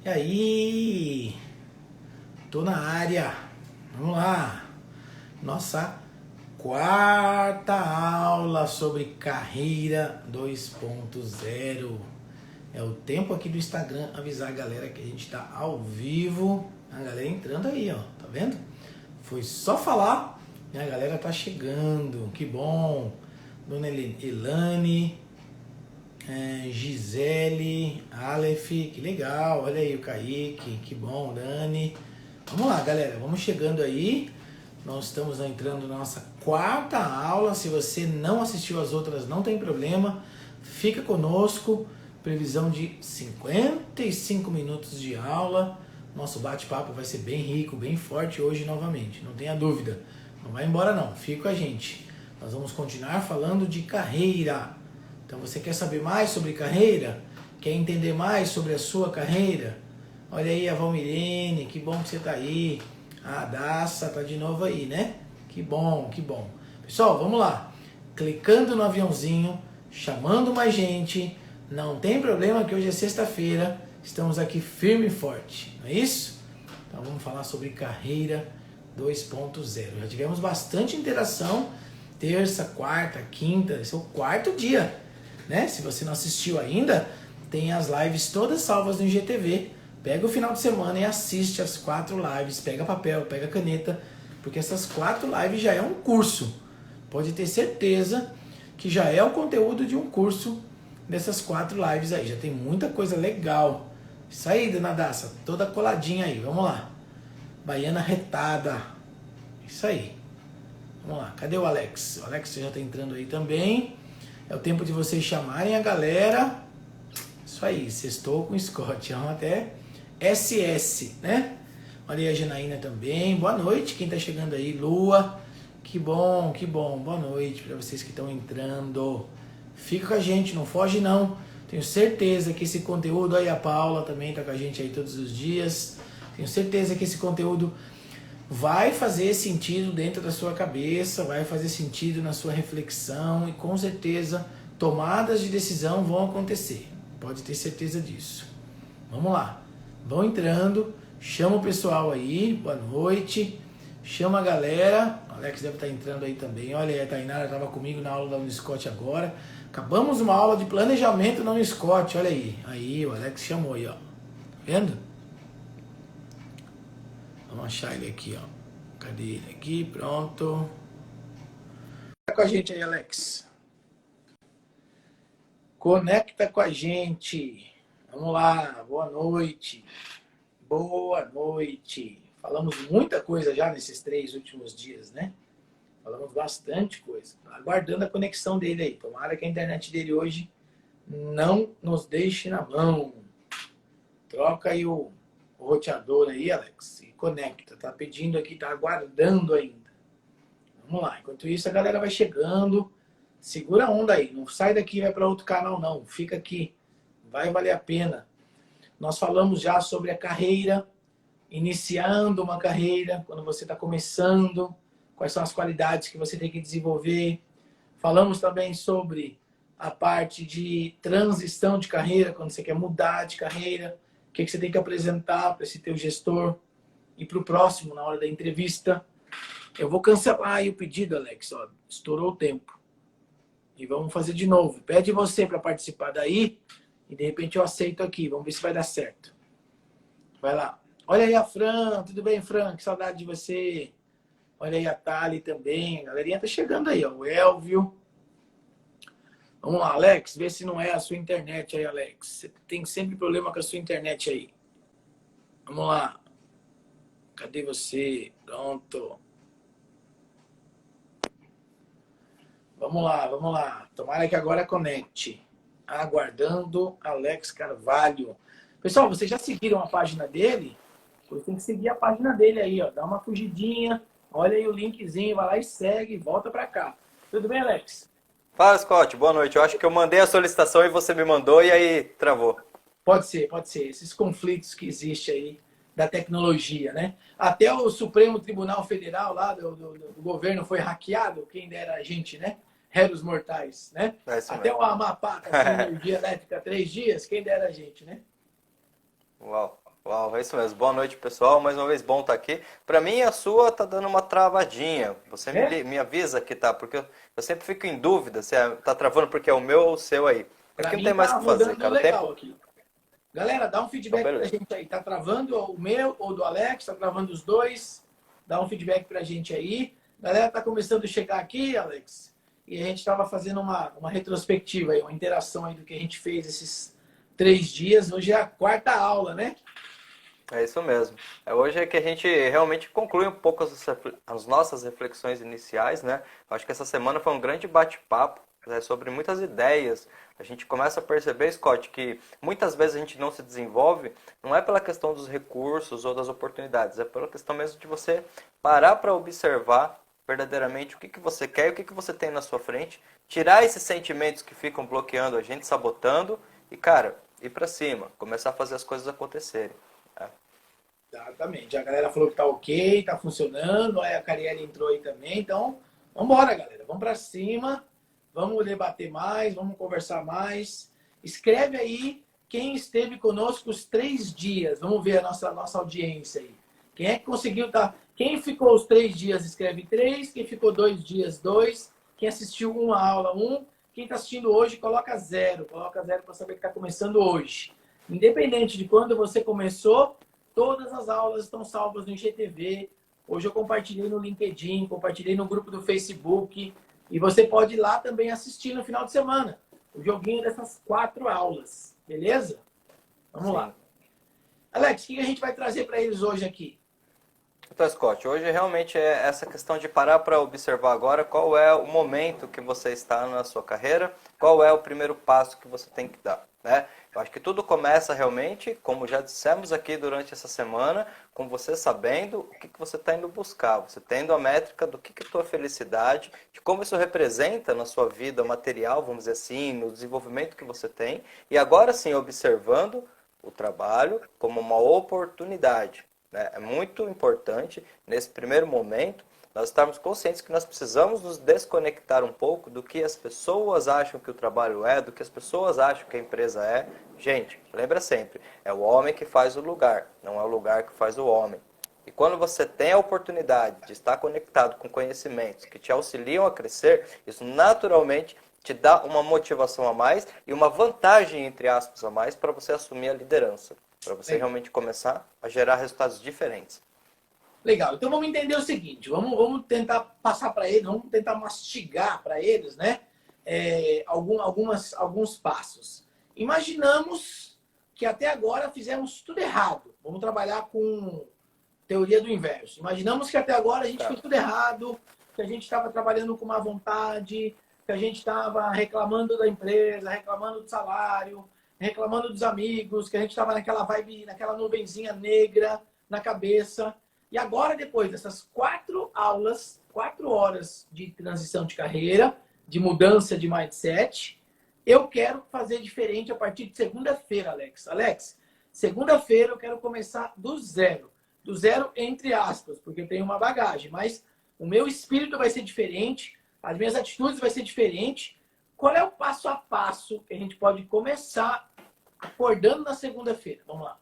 E aí? Tô na área. Vamos lá. Nossa quarta aula sobre carreira 2.0. É o tempo aqui do Instagram avisar a galera que a gente tá ao vivo. A galera entrando aí, ó. Tá vendo? Foi só falar e a galera tá chegando. Que bom. Dona Elane, Gisele, Aleph, que legal. Olha aí o Kaique, que bom, Dani. Vamos lá, galera, vamos chegando aí. Nós estamos entrando na nossa quarta aula. Se você não assistiu as outras, não tem problema. Fica conosco. Previsão de 55 minutos de aula. Nosso bate-papo vai ser bem rico, bem forte hoje novamente. Não tenha dúvida. Não vai embora não, fica com a gente. Nós vamos continuar falando de carreira. Então você quer saber mais sobre carreira? Quer entender mais sobre a sua carreira? Olha aí a Valmirene, que bom que você está aí. A Daça tá de novo aí, né? Que bom, que bom. Pessoal, vamos lá. Clicando no aviãozinho, chamando mais gente. Não tem problema que hoje é sexta-feira. Estamos aqui firme e forte, não é isso? Então vamos falar sobre carreira 2.0. Já tivemos bastante interação. Terça, quarta, quinta, esse é o quarto dia, né? Se você não assistiu ainda, tem as lives todas salvas no IGTV. Pega o final de semana e assiste as 4 lives. Pega papel, pega caneta, porque essas 4 lives já é um curso. Pode ter certeza que já é o conteúdo de um curso dessas 4 lives aí. Já tem muita coisa legal. Isso aí, dona Daça, toda coladinha aí. Vamos lá. Baiana retada. Isso aí. Vamos lá. Cadê o Alex? O Alex já está entrando aí também. É o tempo de vocês chamarem a galera. Isso aí, sextou com o Scott. Vamos até SS, né? Olha aí a Janaína também. Boa noite, quem tá chegando aí. Lua, que bom, que bom. Boa noite para vocês que estão entrando. Fica com a gente, não foge não. Tenho certeza que esse conteúdo, aí a Paula também tá com a gente aí todos os dias. Tenho certeza que esse conteúdo vai fazer sentido dentro da sua cabeça, vai fazer sentido na sua reflexão e com certeza tomadas de decisão vão acontecer. Pode ter certeza disso. Vamos lá. Vão entrando, chama o pessoal aí, boa noite. Chama a galera. O Alex deve estar entrando aí também. Olha aí, a Tainara estava comigo na aula da Uniscott agora. Acabamos uma aula de planejamento na Uniscott, olha aí. Aí, o Alex chamou aí, ó. Tá vendo? Vamos achar ele aqui, ó. Cadê ele aqui? Pronto. Tá com a gente aí, Alex. Conecta com a gente. Vamos lá. Boa noite. Boa noite. Falamos muita coisa já nesses 3 últimos dias, né? Falamos bastante coisa. Aguardando a conexão dele aí. Tomara que a internet dele hoje não nos deixe na mão. Troca aí o roteador aí, Alex, e conecta. Tá pedindo aqui, tá aguardando ainda. Vamos lá. Enquanto isso, a galera vai chegando. Segura a onda aí. Não sai daqui e vai para outro canal, não. Fica aqui. Vai valer a pena. Nós falamos já sobre a carreira, iniciando uma carreira, quando você está começando, quais são as qualidades que você tem que desenvolver. Falamos também sobre a parte de transição de carreira, quando você quer mudar de carreira, o que você tem que apresentar para esse teu gestor e para o próximo na hora da entrevista. Eu vou cancelar aí o pedido, Alex, ó, estourou o tempo. E vamos fazer de novo. Pede você para participar daí e de repente eu aceito aqui. Vamos ver se vai dar certo. Vai lá. Olha aí a Fran. Tudo bem, Fran? Que saudade de você. Olha aí a Thali também. A galerinha tá chegando aí, ó. O Elvio. Vamos lá, Alex. Vê se não é a sua internet aí, Alex. Você tem sempre problema com a sua internet aí. Vamos lá. Cadê você? Pronto. Vamos lá, vamos lá. Tomara que agora conecte. Aguardando Alex Carvalho. Pessoal, vocês já seguiram a página dele? Você tem que seguir a página dele aí, ó. Dá uma fugidinha. Olha aí o linkzinho, vai lá e segue e volta pra cá. Tudo bem, Alex? Fala, Scott. Boa noite. Eu acho que eu mandei a solicitação e você me mandou e aí travou. Pode ser, pode ser. Esses conflitos que existem aí da tecnologia, né? Até o Supremo Tribunal Federal lá do governo foi hackeado, quem dera a gente, né? Réis mortais, né? É isso Até mesmo. o Amapá tá sem energia elétrica há 3 dias, quem dera a gente, né? Uau. Uau, é isso mesmo. Boa noite, pessoal. Mais uma vez, bom estar aqui. Para mim, a sua tá dando uma travadinha. Você É? me avisa que tá, porque eu sempre fico em dúvida se tá travando porque é o meu ou o seu aí. Para Aqui não mim tem mais o tá que fazer, rodando cara. O legal tempo. aqui. Galera, dá um Então, feedback pra beleza. gente aí. Tá travando o meu ou do Alex? Tá travando os dois? Dá um feedback pra gente aí. Galera, tá começando a chegar aqui, Alex. E a gente estava fazendo uma retrospectiva aí, uma interação aí do que a gente fez esses 3 dias. Hoje é a quarta aula, né? É isso mesmo. Hoje é que a gente realmente conclui um pouco as nossas reflexões iniciais, né? Eu acho que essa semana foi um grande bate-papo, né, sobre muitas ideias. A gente começa a perceber, Scott, que muitas vezes a gente não se desenvolve, não é pela questão dos recursos ou das oportunidades, é pela questão mesmo de você parar para observar verdadeiramente o que que você quer e o que que você tem na sua frente, tirar esses sentimentos que ficam bloqueando a gente, sabotando e, cara, ir para cima, começar a fazer as coisas acontecerem. Né? Exatamente. A galera falou que tá ok, tá funcionando. Aí a Carielle entrou aí também. Então, vamos embora, galera. Vamos para cima. Vamos debater mais, vamos conversar mais. Escreve aí quem esteve conosco os 3 dias. Vamos ver a nossa audiência aí. Quem é que conseguiu estar? Quem ficou os 3 dias, escreve 3. Quem ficou 2 dias, 2. Quem assistiu uma aula, 1. Quem está assistindo hoje, coloca 0. Coloca 0 para saber que está começando hoje. Independente de quando você começou, todas as aulas estão salvas no IGTV. Hoje eu compartilhei no LinkedIn, compartilhei no grupo do Facebook. E você pode ir lá também assistir no final de semana o joguinho dessas 4 aulas. Beleza? Vamos Sim. lá. Alex, o que a gente vai trazer para eles hoje aqui? Então, Scott, hoje realmente é essa questão de parar para observar agora qual é o momento que você está na sua carreira, qual é o primeiro passo que você tem que dar, né? Eu acho que tudo começa realmente, como já dissemos aqui durante essa semana, com você sabendo o que você está indo buscar, você tendo a métrica do que é a tua felicidade, de como isso representa na sua vida material, vamos dizer assim, no desenvolvimento que você tem, e agora sim observando o trabalho como uma oportunidade. Né? É muito importante, nesse primeiro momento, nós estarmos conscientes que nós precisamos nos desconectar um pouco do que as pessoas acham que o trabalho é, do que as pessoas acham que a empresa é. Gente, lembra sempre, é o homem que faz o lugar, não é o lugar que faz o homem. E quando você tem a oportunidade de estar conectado com conhecimentos que te auxiliam a crescer, isso naturalmente te dá uma motivação a mais e uma vantagem, entre aspas, a mais para você assumir a liderança, para você Legal. realmente começar a gerar resultados diferentes. Legal. Então vamos entender o seguinte: vamos tentar passar para eles, vamos tentar mastigar para eles, né? Alguns passos. Imaginamos que até agora fizemos tudo errado. Vamos trabalhar com teoria do inverso. Imaginamos que até agora a gente Tá. fez tudo errado, que a gente estava trabalhando com má vontade, que a gente estava reclamando da empresa, reclamando do salário, reclamando dos amigos, que a gente estava naquela vibe, naquela nuvenzinha negra na cabeça. E agora, depois dessas 4 aulas, 4 horas de transição de carreira, de mudança de mindset, eu quero fazer diferente a partir de segunda-feira, Alex. Alex, segunda-feira eu quero começar do zero. Do zero, entre aspas, porque eu tenho uma bagagem, mas o meu espírito vai ser diferente, as minhas atitudes vai ser diferente. Qual é o passo a passo que a gente pode começar acordando na segunda-feira? Vamos lá.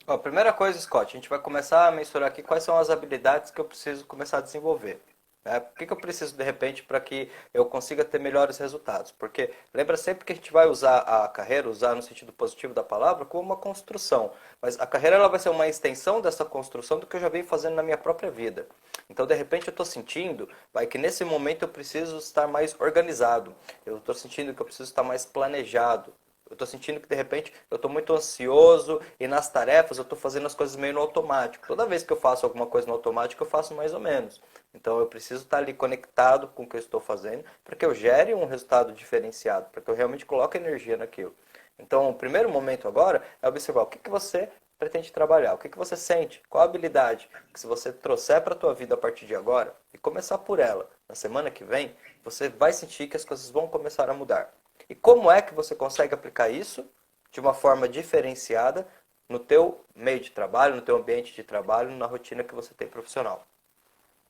Ó, primeira coisa, Scott, a gente vai começar a mensurar aqui quais são as habilidades que eu preciso começar a desenvolver. Né? Por que eu preciso, de repente, para que eu consiga ter melhores resultados? Porque lembra sempre que a gente vai usar a carreira, usar no sentido positivo da palavra, como uma construção. Mas a carreira ela vai ser uma extensão dessa construção do que eu já venho fazendo na minha própria vida. Então, de repente, eu estou sentindo que nesse momento eu preciso estar mais organizado. Eu estou sentindo que eu preciso estar mais planejado. Eu estou sentindo que, de repente, eu estou muito ansioso e nas tarefas eu estou fazendo as coisas meio no automático. Toda vez que eu faço alguma coisa no automático, eu faço mais ou menos. Então, eu preciso estar ali conectado com o que eu estou fazendo para que eu gere um resultado diferenciado, para que eu realmente coloque energia naquilo. Então, o primeiro momento agora é observar o que você pretende trabalhar, o que você sente, qual a habilidade que se você trouxer para a tua vida a partir de agora e começar por ela, na semana que vem, você vai sentir que as coisas vão começar a mudar. E como é que você consegue aplicar isso de uma forma diferenciada no teu meio de trabalho, no teu ambiente de trabalho, na rotina que você tem profissional?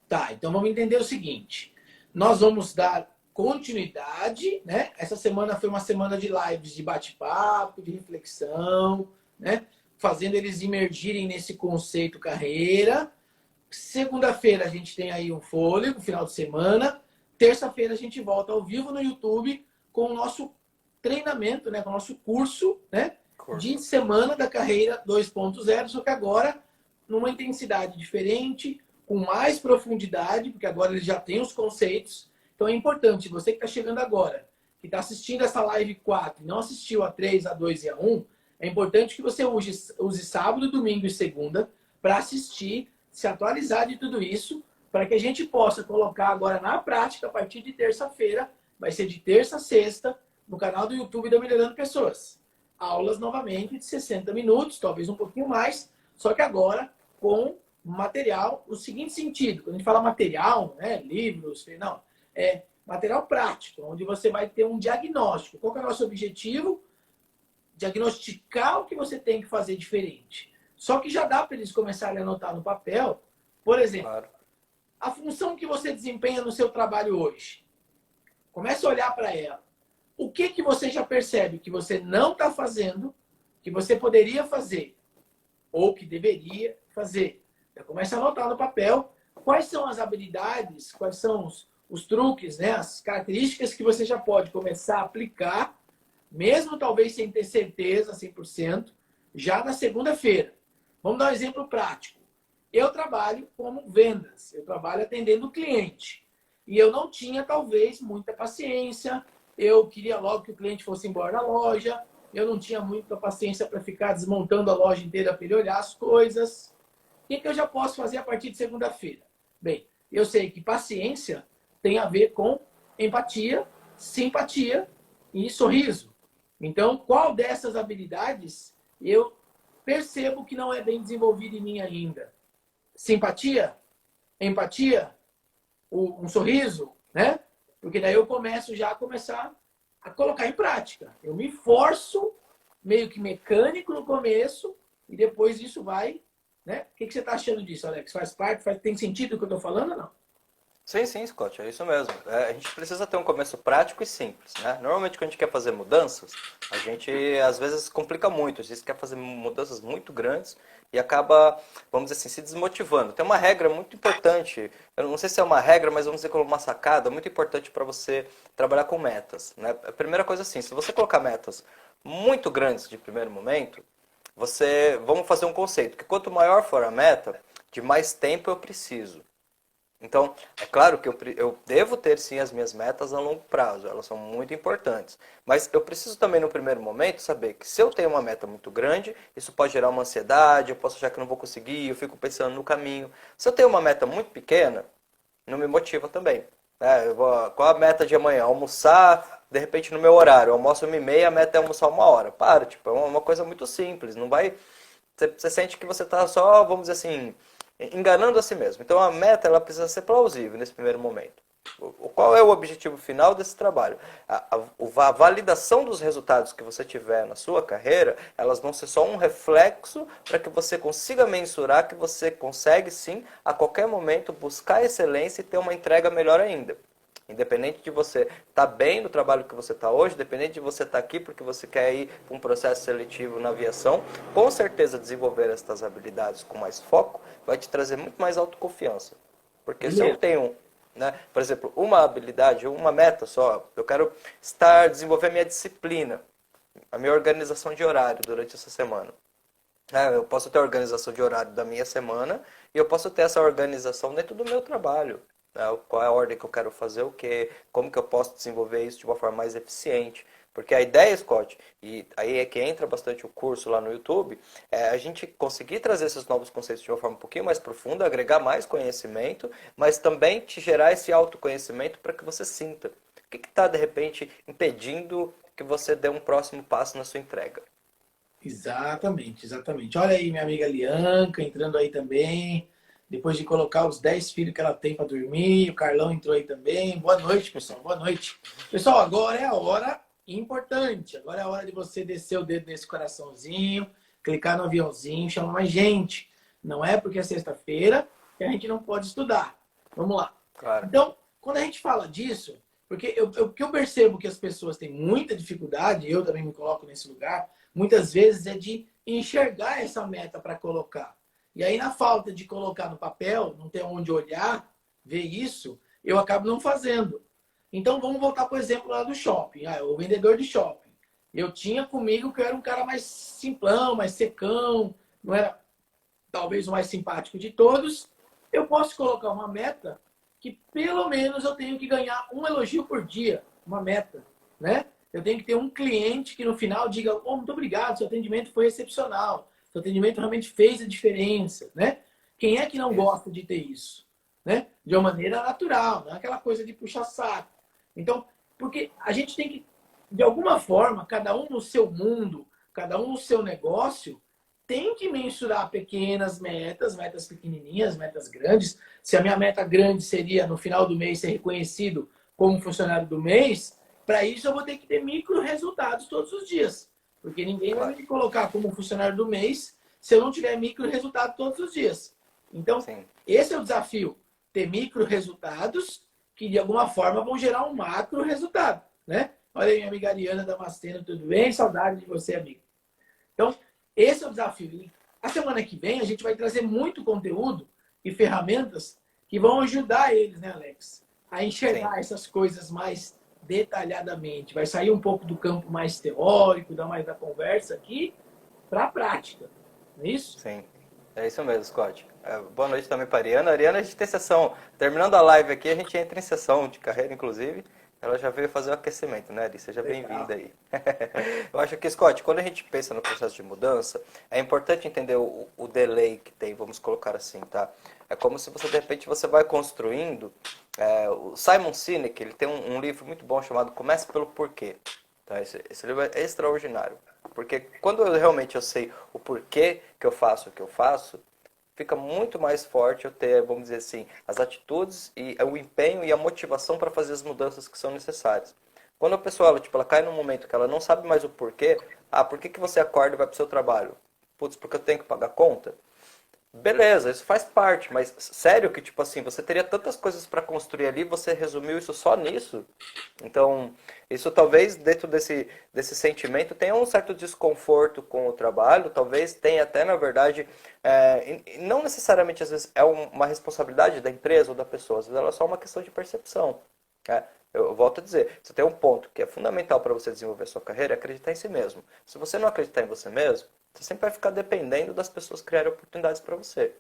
Tá, então vamos entender o seguinte. Nós vamos dar continuidade, né? Essa semana foi uma semana de lives de bate-papo, de reflexão, né? fazendo eles imergirem nesse conceito carreira. Segunda-feira a gente tem aí um fôlego, final de semana. Terça-feira a gente volta ao vivo no YouTube com o nosso treinamento, né, com o nosso curso, né, de semana da carreira 2.0, só que agora numa intensidade diferente, com mais profundidade, porque agora ele já tem os conceitos. Então é importante, você que está chegando agora, que está assistindo essa live 4 e não assistiu a 3, a 2 e a 1, é importante que você use sábado, domingo e segunda para assistir, se atualizar de tudo isso, para que a gente possa colocar agora na prática a partir de terça-feira, vai ser de terça a sexta, no canal do YouTube da Melhorando Pessoas. Aulas novamente de 60 minutos, talvez um pouquinho mais, só que agora com material, no seguinte sentido, quando a gente fala material, né, livros, não, é material prático, onde você vai ter um diagnóstico. Qual que é o nosso objetivo? Diagnosticar o que você tem que fazer diferente. Só que já dá para eles começarem a anotar no papel, por exemplo, claro, a função que você desempenha no seu trabalho hoje. Comece a olhar para ela. O que você já percebe que você não está fazendo, que você poderia fazer, ou que deveria fazer? Já começa a anotar no papel quais são as habilidades, quais são os truques, né, as características que você já pode começar a aplicar, mesmo talvez sem ter certeza, 100%, já na segunda-feira. Vamos dar um exemplo prático. Eu trabalho como vendas, eu trabalho atendendo o cliente. E eu não tinha, talvez, muita paciência, eu queria logo que o cliente fosse embora da loja, eu não tinha muita paciência para ficar desmontando a loja inteira para ele olhar as coisas. O que eu já posso fazer a partir de segunda-feira? Bem, eu sei que paciência tem a ver com empatia, simpatia e sorriso. Então, qual dessas habilidades eu percebo que não é bem desenvolvida em mim ainda? Simpatia? Empatia? Um sorriso? Né? Porque daí eu começo já a começar a colocar em prática. Eu me forço, meio que mecânico no começo, e depois isso vai... Né? O que você está achando disso, Alex? Faz parte? Tem sentido o que eu estou falando ou não? Sim, sim, Scott, é isso mesmo. A gente precisa ter um começo prático e simples, né? Normalmente, quando a gente quer fazer mudanças, a gente, às vezes, complica muito. A gente quer fazer mudanças muito grandes e acaba, vamos dizer assim, se desmotivando. Tem uma regra muito importante, eu não sei se é uma regra, mas vamos dizer como uma sacada muito importante para você trabalhar com metas, né? A primeira coisa, assim, se você colocar metas muito grandes de primeiro momento, vamos fazer um conceito, que quanto maior for a meta, de mais tempo eu preciso. Então, é claro que eu devo ter sim as minhas metas a longo prazo, elas são muito importantes. Mas eu preciso também no primeiro momento saber que se eu tenho uma meta muito grande, isso pode gerar uma ansiedade, eu posso achar que não vou conseguir, eu fico pensando no caminho. Se eu tenho uma meta muito pequena, não me motiva também. Qual a meta de amanhã? Almoçar, de repente no meu horário, eu almoço 1h30, a meta é almoçar 1 hora. Tipo, é uma coisa muito simples, não vai... Você sente que você está só, vamos dizer assim... enganando a si mesmo. Então a meta ela precisa ser plausível nesse primeiro momento. Qual é o objetivo final desse trabalho? A validação dos resultados que você tiver na sua carreira, elas vão ser só um reflexo para que você consiga mensurar que você consegue sim, a qualquer momento, buscar excelência e ter uma entrega melhor ainda. Independente de você estar bem no trabalho que você está hoje, independente de você estar aqui porque você quer ir para um processo seletivo na aviação, com certeza desenvolver essas habilidades com mais foco vai te trazer muito mais autoconfiança. Porque se eu tenho, né, por exemplo, uma habilidade, uma meta só, eu quero desenvolver minha disciplina, a minha organização de horário durante essa semana. Eu posso ter a organização de horário da minha semana e eu posso ter essa organização dentro do meu trabalho. Qual é a ordem que eu quero fazer o quê, como que eu posso desenvolver isso de uma forma mais eficiente. Porque a ideia, Scott, e aí é que entra bastante o curso lá no YouTube, é a gente conseguir trazer esses novos conceitos de uma forma um pouquinho mais profunda, agregar mais conhecimento, mas também te gerar esse autoconhecimento para que você sinta. O que está, de repente, impedindo que você dê um próximo passo na sua entrega? Exatamente, exatamente. Olha aí minha amiga Lianca entrando aí também. Depois de colocar os 10 filhos que ela tem para dormir, o Carlão entrou aí também. Boa noite, pessoal. Boa noite. Pessoal, agora é a hora importante. Agora é a hora de você descer o dedo nesse coraçãozinho, clicar no aviãozinho, chamar mais gente. Não é porque é sexta-feira que a gente não pode estudar. Vamos lá. Claro. Então, quando a gente fala disso, porque eu percebo que as pessoas têm muita dificuldade, eu também me coloco nesse lugar, muitas vezes é de enxergar essa meta para colocar. E aí, na falta de colocar no papel, não ter onde olhar, ver isso, eu acabo não fazendo. Então, vamos voltar para o exemplo lá do shopping. O vendedor de shopping. Eu tinha comigo que eu era um cara mais simplão, mais secão, não era talvez o mais simpático de todos. Eu posso colocar uma meta que pelo menos eu tenho que ganhar um elogio por dia, uma meta, né? Eu tenho que ter um cliente que no final diga, oh, muito obrigado, seu atendimento foi excepcional, seu atendimento realmente fez a diferença, né? Quem é que não gosta de ter isso, né? De uma maneira natural, não é aquela coisa de puxar saco. Então, porque a gente tem que, de alguma forma, cada um no seu mundo, cada um no seu negócio, tem que mensurar pequenas metas, metas pequenininhas, metas grandes. Se a minha meta grande seria, no final do mês, ser reconhecido como funcionário do mês, para isso eu vou ter que ter micro resultados todos os dias. Porque ninguém vai me colocar como funcionário do mês se eu não tiver micro resultado todos os dias. Então, sim, esse é o desafio. Ter micro resultados que, de alguma forma, vão gerar um macro resultado, né? Olha aí, minha amiga Ariana Damasceno, tudo bem? Saudade de você, amiga. Então, esse é o desafio. A semana que vem, a gente vai trazer muito conteúdo e ferramentas que vão ajudar eles, né, Alex? A enxergar essas coisas mais detalhadamente. Vai sair um pouco do campo mais teórico, dar mais da conversa aqui, para a prática. Não é isso? Sim, é isso mesmo, Scott. Boa noite também para a Ariana. Ariana, a gente tem sessão. Terminando a live aqui, a gente entra em sessão de carreira, inclusive. Ela já veio fazer o aquecimento, né, Ari? Seja bem-vinda aí. Eu acho que, Scott, quando a gente pensa no processo de mudança, é importante entender o delay que tem, vamos colocar assim, tá? É como se você, de repente, você vai construindo... o Simon Sinek, ele tem um livro muito bom chamado Comece pelo Porquê. Tá? Esse livro é extraordinário. Porque quando eu sei o porquê que eu faço o que eu faço, fica muito mais forte eu ter, vamos dizer assim, as atitudes e o empenho e a motivação para fazer as mudanças que são necessárias. Quando a pessoa ela cai num momento que ela não sabe mais o porquê, por que você acorda e vai para o seu trabalho? Putz, porque eu tenho que pagar conta? Beleza, isso faz parte, mas sério que, tipo assim, você teria tantas coisas para construir ali, você resumiu isso só nisso? Então, isso talvez dentro desse sentimento tenha um certo desconforto com o trabalho, talvez tenha até, na verdade, não necessariamente às vezes é uma responsabilidade da empresa ou da pessoa, às vezes ela é só uma questão de percepção. Eu volto a dizer, você tem um ponto que é fundamental para você desenvolver a sua carreira, é acreditar em si mesmo. Se você não acreditar em você mesmo, você sempre vai ficar dependendo das pessoas criarem oportunidades para você.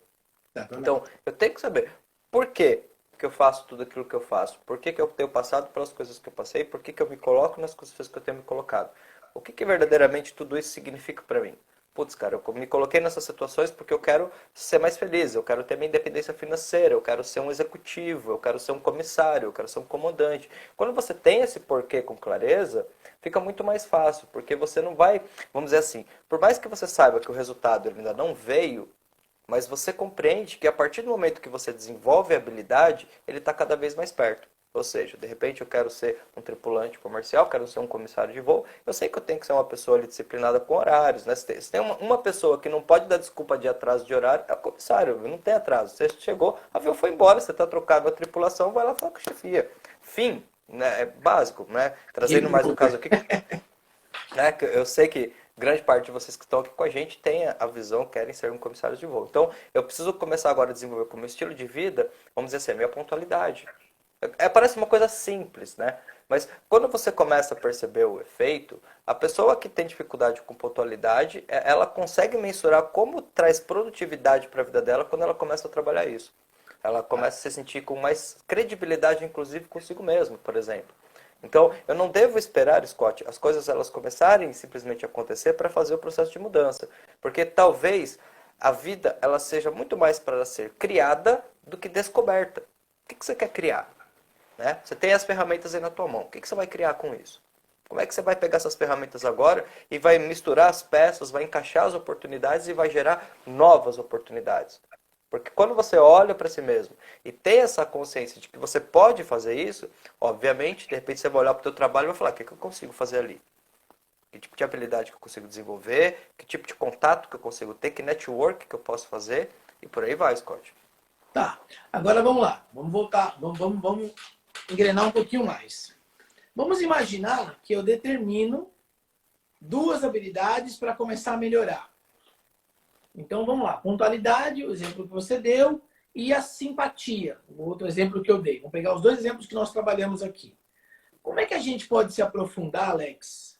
Então, eu tenho que saber por que eu faço tudo aquilo que eu faço, por que eu tenho passado pelas coisas que eu passei, por que eu me coloco nas coisas que eu tenho me colocado. O que verdadeiramente tudo isso significa para mim? Putz, cara, eu me coloquei nessas situações porque eu quero ser mais feliz, eu quero ter minha independência financeira, eu quero ser um executivo, eu quero ser um comissário, eu quero ser um comandante. Quando você tem esse porquê com clareza, fica muito mais fácil, porque você não vai, vamos dizer assim, por mais que você saiba que o resultado ainda não veio, mas você compreende que a partir do momento que você desenvolve a habilidade, ele está cada vez mais perto. Ou seja, de repente eu quero ser um tripulante comercial, quero ser um comissário de voo, eu sei que eu tenho que ser uma pessoa ali disciplinada com horários, né? Se tem uma pessoa que não pode dar desculpa de atraso de horário, é o comissário, não tem atraso. Você chegou, o avião foi embora, você está trocado na tripulação, vai lá falar com a chefia. Fim, né? É básico, né? Trazendo mais um caso aqui, né? Eu sei que grande parte de vocês que estão aqui com a gente tem a visão, querem ser um comissário de voo. Então, eu preciso começar agora a desenvolver como estilo de vida, vamos dizer assim, a minha pontualidade. Parece uma coisa simples, né? Mas quando você começa a perceber o efeito, a pessoa que tem dificuldade com pontualidade, ela consegue mensurar como traz produtividade para a vida dela quando ela começa a trabalhar isso. Ela começa a se sentir com mais credibilidade, inclusive, consigo mesmo, por exemplo. Então, eu não devo esperar, Scott, as coisas elas começarem simplesmente a acontecer para fazer o processo de mudança. Porque talvez a vida ela seja muito mais para ser criada do que descoberta. O que você quer criar? Né? Você tem as ferramentas aí na tua mão. O que você vai criar com isso? Como é que você vai pegar essas ferramentas agora e vai misturar as peças, vai encaixar as oportunidades e vai gerar novas oportunidades? Porque quando você olha para si mesmo e tem essa consciência de que você pode fazer isso, obviamente, de repente você vai olhar para o teu trabalho e vai falar, o que eu consigo fazer ali? Que tipo de habilidade que eu consigo desenvolver? Que tipo de contato que eu consigo ter? Que network que eu posso fazer? E por aí vai, Scott. Tá, agora vamos lá. Vamos voltar, vamos engrenar um pouquinho mais. Vamos imaginar que eu determino 2 habilidades para começar a melhorar. Então vamos lá, pontualidade, o exemplo que você deu, e a simpatia, o outro exemplo que eu dei. Vamos pegar os dois exemplos que nós trabalhamos aqui. Como é que a gente pode se aprofundar, Alex,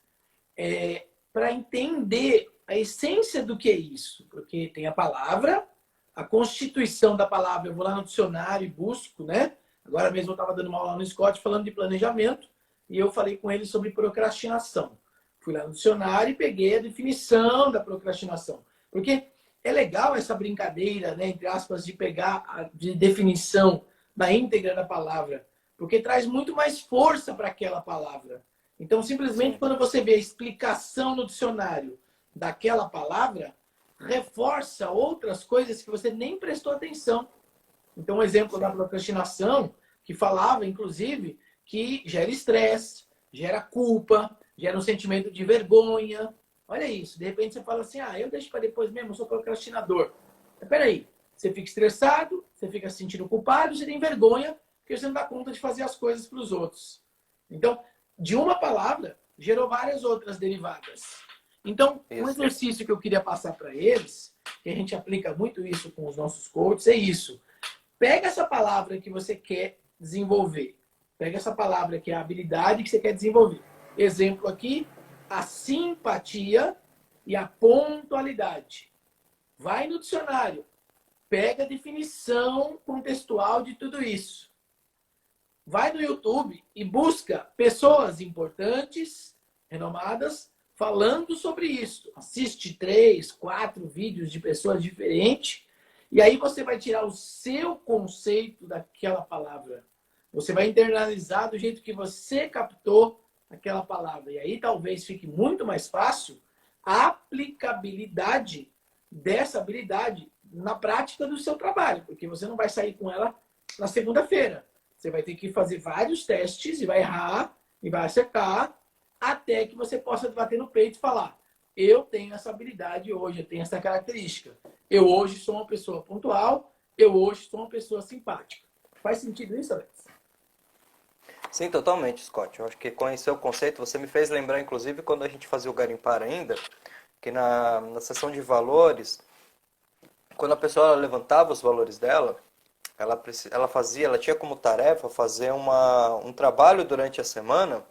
para entender a essência do que é isso? Porque tem a palavra, a constituição da palavra, eu vou lá no dicionário e busco, né? Agora mesmo eu estava dando uma aula no Scott falando de planejamento e eu falei com ele sobre procrastinação. Fui lá no dicionário e peguei a definição da procrastinação. Porque é legal essa brincadeira, né, entre aspas, de pegar a de definição da íntegra da palavra, porque traz muito mais força para aquela palavra. Então, simplesmente Sim, quando você vê a explicação no dicionário daquela palavra, reforça outras coisas que você nem prestou atenção. Então, um exemplo da sim, procrastinação, que falava, inclusive, que gera estresse, gera culpa, gera um sentimento de vergonha. Olha isso, de repente você fala assim, eu deixo para depois mesmo, eu sou procrastinador. Mas peraí, você fica estressado, você fica se sentindo culpado, você tem vergonha, porque você não dá conta de fazer as coisas para os outros. Então, de uma palavra, gerou várias outras derivadas. Então, um isso. exercício que eu queria passar para eles, que a gente aplica muito isso com os nossos coaches, é isso. Pega essa palavra que você quer desenvolver. Pega essa palavra que é a habilidade que você quer desenvolver. Exemplo aqui, a simpatia e a pontualidade. Vai no dicionário, pega a definição contextual de tudo isso. Vai no YouTube e busca pessoas importantes, renomadas, falando sobre isso. Assiste 3, 4 vídeos de pessoas diferentes e aí você vai tirar o seu conceito daquela palavra. Você vai internalizar do jeito que você captou aquela palavra. E aí talvez fique muito mais fácil a aplicabilidade dessa habilidade na prática do seu trabalho, porque você não vai sair com ela na segunda-feira. Você vai ter que fazer vários testes e vai errar e vai acertar até que você possa bater no peito e falar: eu tenho essa habilidade hoje, eu tenho essa característica. Eu hoje sou uma pessoa pontual, eu hoje sou uma pessoa simpática. Faz sentido isso, Alex? Sim, totalmente, Scott. Eu acho que conhecer o conceito, você me fez lembrar, inclusive, quando a gente fazia o garimpar ainda, que na seção de valores, quando a pessoa ela levantava os valores dela, ela tinha como tarefa fazer um trabalho durante a semana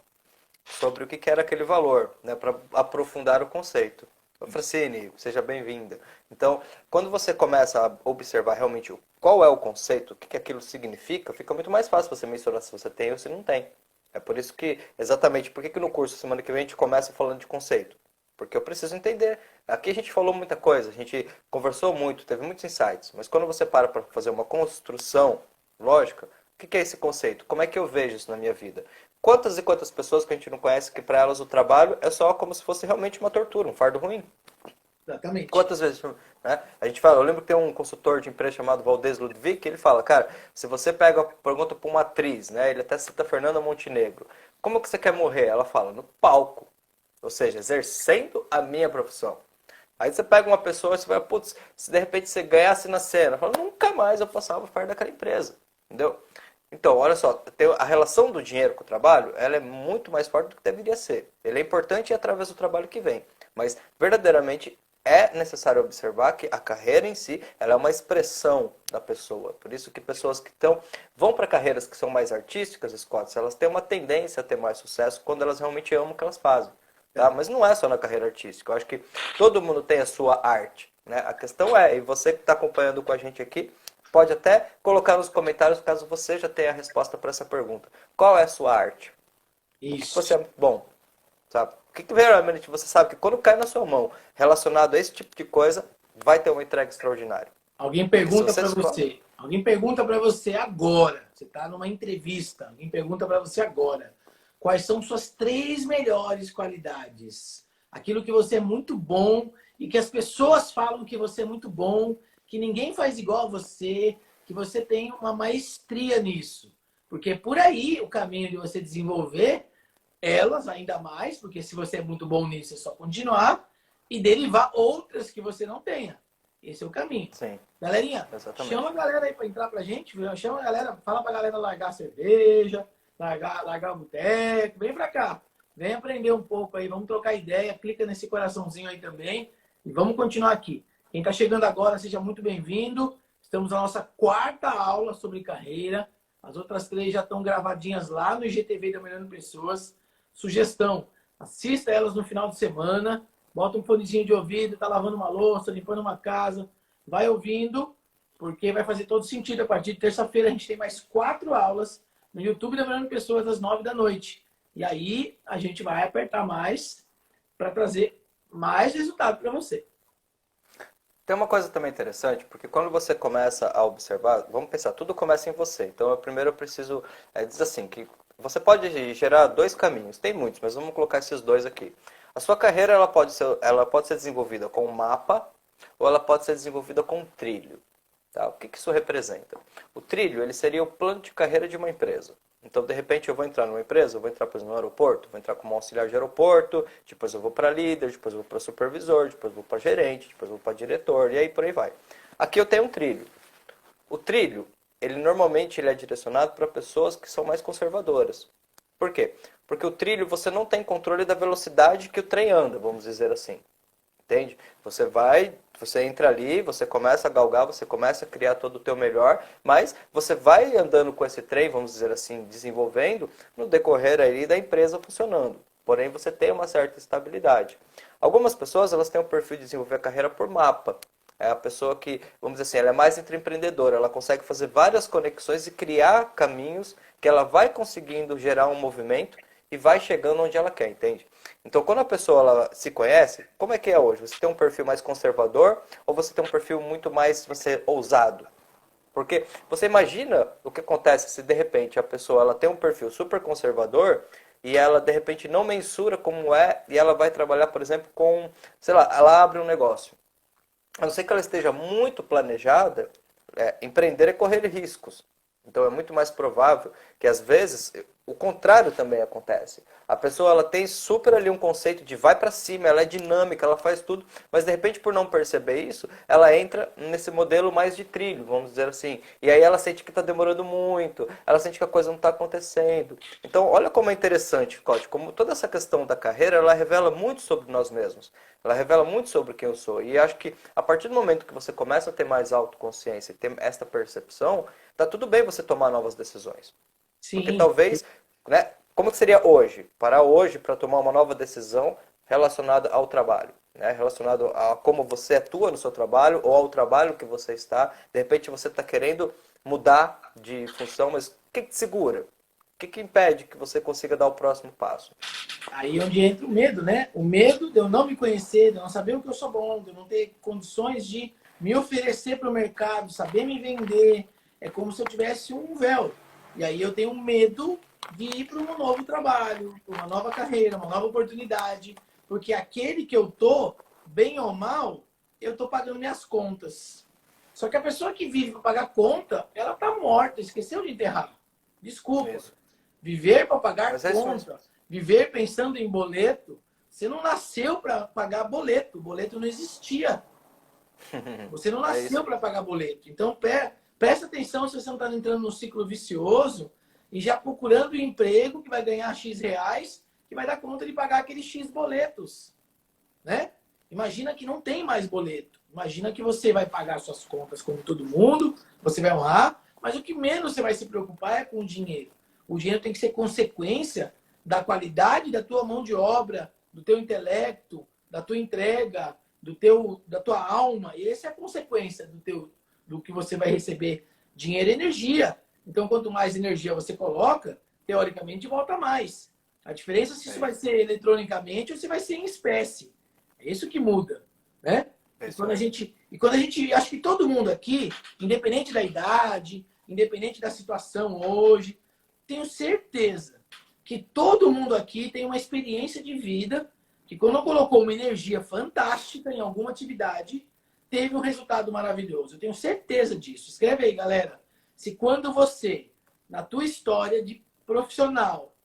sobre o que era aquele valor, né, para aprofundar o conceito. Francine, seja bem-vinda. Então, quando você começa a observar realmente qual é o conceito, o que aquilo significa, fica muito mais fácil você mensurar se você tem ou se não tem. É por isso que, exatamente, por que no curso semana que vem a gente começa falando de conceito? Porque eu preciso entender. Aqui a gente falou muita coisa, a gente conversou muito, teve muitos insights, mas quando você para fazer uma construção lógica, o que é esse conceito? Como é que eu vejo isso na minha vida? Quantas e quantas pessoas que a gente não conhece que para elas o trabalho é só como se fosse realmente uma tortura, um fardo ruim? Exatamente. Quantas vezes, né? A gente fala, eu lembro que tem um consultor de empresa chamado Valdez Ludwig, que ele fala, cara, se você pergunta para uma atriz, né? Ele até cita Fernanda Montenegro, como que você quer morrer? Ela fala, no palco. Ou seja, exercendo a minha profissão. Aí você pega uma pessoa e você vai, putz, se de repente você ganhasse na cena, fala, nunca mais eu passava perto daquela empresa. Entendeu? Então, olha só, a relação do dinheiro com o trabalho, ela é muito mais forte do que deveria ser. Ele é importante através do trabalho que vem. Mas, verdadeiramente, é necessário observar que a carreira em si, ela é uma expressão da pessoa. Por isso que pessoas que vão para carreiras que são mais artísticas, Scott, elas têm uma tendência a ter mais sucesso quando elas realmente amam o que elas fazem. Tá? Mas não é só na carreira artística. Eu acho que todo mundo tem a sua arte. Né? A questão é, e você que está acompanhando com a gente aqui, pode até colocar nos comentários caso você já tenha a resposta para essa pergunta. Qual é a sua arte? O que você Isso. é bom? Sabe? O que realmente você sabe que quando cai na sua mão relacionado a esse tipo de coisa, vai ter uma entrega extraordinária. Alguém Porque se pergunta você para descobre... você. Alguém pergunta para você agora. Você está numa entrevista. Alguém pergunta para você agora. Quais são suas 3 melhores qualidades? Aquilo que você é muito bom e que as pessoas falam que você é muito bom, que ninguém faz igual a você, que você tem uma maestria nisso. Porque é por aí o caminho de você desenvolver elas ainda mais, porque se você é muito bom nisso, é só continuar e derivar outras que você não tenha. Esse é o caminho. Sim, Galerinha, chama a exatamente. galera aí para entrar pra gente, viu? Chama a galera, fala pra galera largar a cerveja, largar o boteco, vem pra cá. Vem aprender um pouco aí, vamos trocar ideia, clica nesse coraçãozinho aí também e vamos continuar aqui. Quem está chegando agora, seja muito bem-vindo. Estamos na nossa quarta aula sobre carreira. As outras 3 já estão gravadinhas lá no IGTV da Melhorando Pessoas. Sugestão, assista elas no final de semana. Bota um fonezinho de ouvido, está lavando uma louça, limpando uma casa. Vai ouvindo, porque vai fazer todo sentido. A partir de terça-feira a gente tem mais 4 aulas no YouTube da Melhorando Pessoas às 9 da noite. E aí a gente vai apertar mais para trazer mais resultado para você. Tem uma coisa também interessante, porque quando você começa a observar, vamos pensar, tudo começa em você. Então, primeiro eu preciso dizer assim, que você pode gerar 2 caminhos. Tem muitos, mas vamos colocar esses 2 aqui. A sua carreira ela pode ser desenvolvida com um mapa ou ela pode ser desenvolvida com um trilho. Tá? O que isso representa? O trilho ele seria o plano de carreira de uma empresa. Então, de repente, eu vou entrar numa empresa, eu vou entrar, por exemplo, no aeroporto, vou entrar como auxiliar de aeroporto, depois eu vou para líder, depois eu vou para supervisor, depois eu vou para gerente, depois eu vou para diretor, e aí por aí vai. Aqui eu tenho um trilho. O trilho, ele normalmente ele é direcionado para pessoas que são mais conservadoras. Por quê? Porque o trilho você não tem controle da velocidade que o trem anda, vamos dizer assim. Entende? Você entra ali, você começa a galgar, você começa a criar todo o teu melhor, mas você vai andando com esse trem, vamos dizer assim, desenvolvendo no decorrer aí da empresa funcionando. Porém, você tem uma certa estabilidade. Algumas pessoas, elas têm o perfil de desenvolver a carreira por mapa. É a pessoa que, vamos dizer assim, ela é mais empreendedora, ela consegue fazer várias conexões e criar caminhos que ela vai conseguindo gerar um movimento e vai chegando onde ela quer, entende? Então, quando a pessoa ela se conhece, como é que é hoje? Você tem um perfil mais conservador ou você tem um perfil muito mais ousado? Porque você imagina o que acontece se de repente a pessoa ela tem um perfil super conservador e ela de repente não mensura como é e ela vai trabalhar, por exemplo, com, sei lá, ela abre um negócio. A não ser que ela esteja muito planejada, empreender é correr riscos. Então é muito mais provável que às vezes o contrário também acontece. A pessoa ela tem super ali um conceito de vai para cima, ela é dinâmica, ela faz tudo, mas de repente por não perceber isso, ela entra nesse modelo mais de trilho, vamos dizer assim. E aí ela sente que está demorando muito, ela sente que a coisa não está acontecendo. Então olha como é interessante, Scott, como toda essa questão da carreira, ela revela muito sobre nós mesmos. Ela revela muito sobre quem eu sou. E acho que a partir do momento que você começa a ter mais autoconsciência e ter esta percepção, tá tudo bem você tomar novas decisões. Porque Sim. talvez, né, como que seria hoje? Parar hoje para tomar uma nova decisão relacionada ao trabalho, né? Relacionado a como você atua no seu trabalho ou ao trabalho que você está. De repente você está querendo mudar de função, mas o que te segura? O que impede que você consiga dar o próximo passo? Aí é onde entra o medo, né? O medo de eu não me conhecer, de eu não saber o que eu sou bom, de eu não ter condições de me oferecer para o mercado, saber me vender. É como se eu tivesse um véu. E aí eu tenho medo de ir para um novo trabalho, para uma nova carreira, uma nova oportunidade. Porque aquele que eu tô, bem ou mal, eu tô pagando minhas contas. Só que a pessoa que vive para pagar conta, ela tá morta, esqueceu de enterrar. Desculpa. Isso. Viver para pagar Mas é isso mesmo. conta, viver pensando em boleto, você não nasceu para pagar boleto. Boleto não existia. Você não nasceu para pagar boleto. Então, presta atenção se você não está entrando num ciclo vicioso e já procurando um emprego que vai ganhar X reais, que vai dar conta de pagar aqueles X boletos. Né? Imagina que não tem mais boleto. Imagina que você vai pagar suas contas como todo mundo, você vai honrar, mas o que menos você vai se preocupar é com o dinheiro. O dinheiro tem que ser consequência da qualidade da tua mão de obra, do teu intelecto, da tua entrega, da tua alma. E essa é a consequência do que você vai receber. Dinheiro é energia. Então, quanto mais energia você coloca, teoricamente volta mais. A diferença é se isso vai ser eletronicamente ou se vai ser em espécie. É isso que muda, né? E quando a gente, acho que todo mundo aqui, independente da idade, independente da situação hoje, tenho certeza que todo mundo aqui tem uma experiência de vida que quando colocou uma energia fantástica em alguma atividade, teve um resultado maravilhoso. Eu tenho certeza disso. Escreve aí, galera. Se quando você, na tua história de profissional,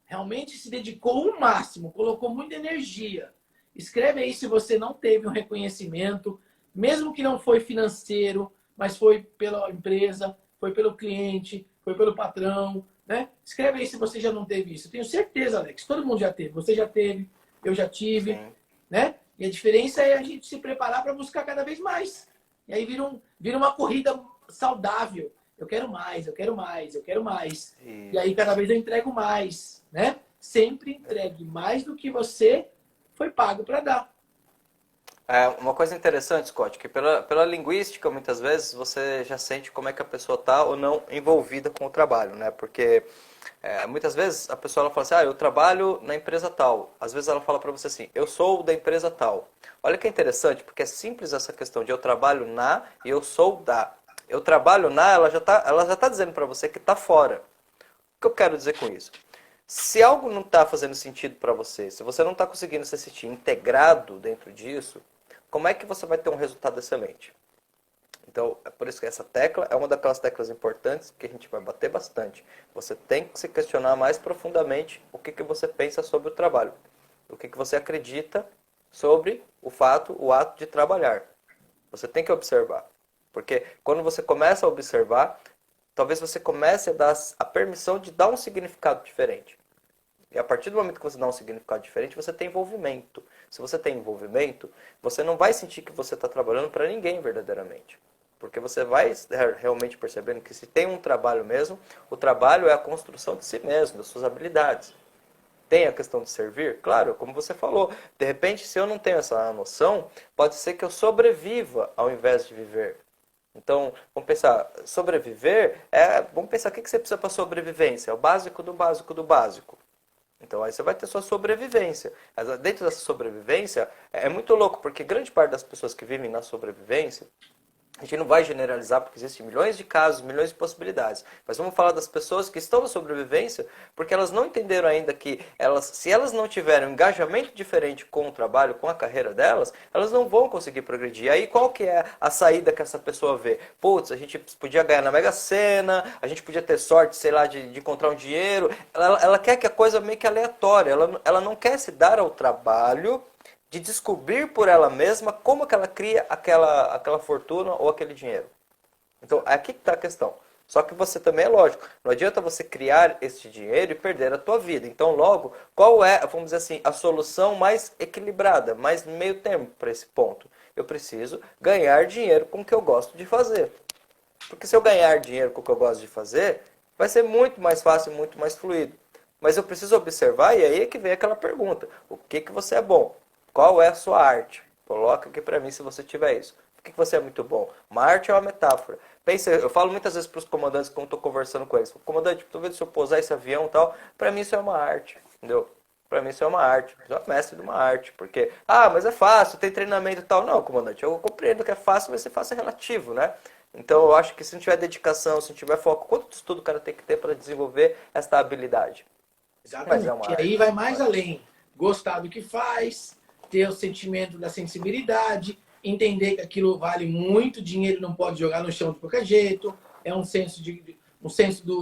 realmente se dedicou o máximo, colocou muita energia, escreve aí se você não teve um reconhecimento, mesmo que não foi financeiro, mas foi pela empresa, foi pelo cliente, foi pelo patrão, né? Escreve aí se você já não teve isso. Eu tenho certeza, Alex, todo mundo já teve. Você já teve, eu já tive, Sim. né? E a diferença é a gente se preparar para buscar cada vez mais. E aí vira uma corrida saudável. Eu quero mais, eu quero mais, eu quero mais. E aí cada vez eu entrego mais, né? Sempre entregue mais do que você foi pago para dar. Uma coisa interessante, Scott, que pela linguística, muitas vezes, você já sente como é que a pessoa está ou não envolvida com o trabalho, né? Porque muitas vezes a pessoa ela fala assim, eu trabalho na empresa tal. Às vezes ela fala para você assim, eu sou da empresa tal. Olha que interessante, porque é simples essa questão de eu trabalho na e eu sou da. Eu trabalho na, ela já tá dizendo para você que está fora. O que eu quero dizer com isso? Se algo não está fazendo sentido para você, se você não está conseguindo se sentir integrado dentro disso, como é que você vai ter um resultado excelente? Então, é por isso que essa tecla é uma daquelas teclas importantes que a gente vai bater bastante. Você tem que se questionar mais profundamente o que você pensa sobre o trabalho. O que você acredita sobre o ato de trabalhar. Você tem que observar. Porque quando você começa a observar, talvez você comece a dar a permissão de dar um significado diferente. E a partir do momento que você dá um significado diferente, você tem envolvimento. Se você tem envolvimento, você não vai sentir que você está trabalhando para ninguém verdadeiramente. Porque você vai realmente percebendo que se tem um trabalho mesmo, o trabalho é a construção de si mesmo, das suas habilidades. Tem a questão de servir? Claro, como você falou. De repente, se eu não tenho essa noção, pode ser que eu sobreviva ao invés de viver. Então, vamos pensar, sobreviver vamos pensar o que você precisa para sobrevivência. É o básico do básico do básico. Então aí você vai ter sua sobrevivência. Mas dentro dessa sobrevivência, é muito louco, porque grande parte das pessoas que vivem na sobrevivência, a gente não vai generalizar porque existem milhões de casos, milhões de possibilidades. Mas vamos falar das pessoas que estão na sobrevivência porque elas não entenderam ainda que se elas não tiverem um engajamento diferente com o trabalho, com a carreira delas, elas não vão conseguir progredir. Aí qual que é a saída que essa pessoa vê? Putz, a gente podia ganhar na Mega Sena, a gente podia ter sorte, sei lá, de encontrar um dinheiro. Ela quer que a coisa meio que aleatória. Ela não quer se dar ao trabalho de descobrir por ela mesma como que ela cria aquela fortuna ou aquele dinheiro. Então, aqui que está a questão. Só que você também é lógico, não adianta você criar esse dinheiro e perder a tua vida. Então, logo, qual é, vamos dizer assim, a solução mais equilibrada, mais meio termo para esse ponto? Eu preciso ganhar dinheiro com o que eu gosto de fazer. Porque se eu ganhar dinheiro com o que eu gosto de fazer, vai ser muito mais fácil, muito mais fluido. Mas eu preciso observar, e aí é que vem aquela pergunta. O que você é bom? Qual é a sua arte? Coloca aqui para mim se você tiver isso. Por que você é muito bom? Uma arte é uma metáfora. Pensa, eu falo muitas vezes para os comandantes quando estou conversando com eles. Comandante, estou vendo se eu pousar esse avião e tal. Para mim isso é uma arte, entendeu? Para mim isso é uma arte. Eu sou mestre de uma arte. Porque, mas é fácil, tem treinamento e tal. Não, comandante, eu compreendo que é fácil, mas ser fácil é relativo, né? Então eu acho que se não tiver dedicação, se não tiver foco, quanto estudo o cara tem que ter para desenvolver essa habilidade? Exatamente. E aí vai mais além. Gostar do que faz, ter o sentimento da sensibilidade, entender que aquilo vale muito dinheiro, não pode jogar no chão de qualquer jeito, é um senso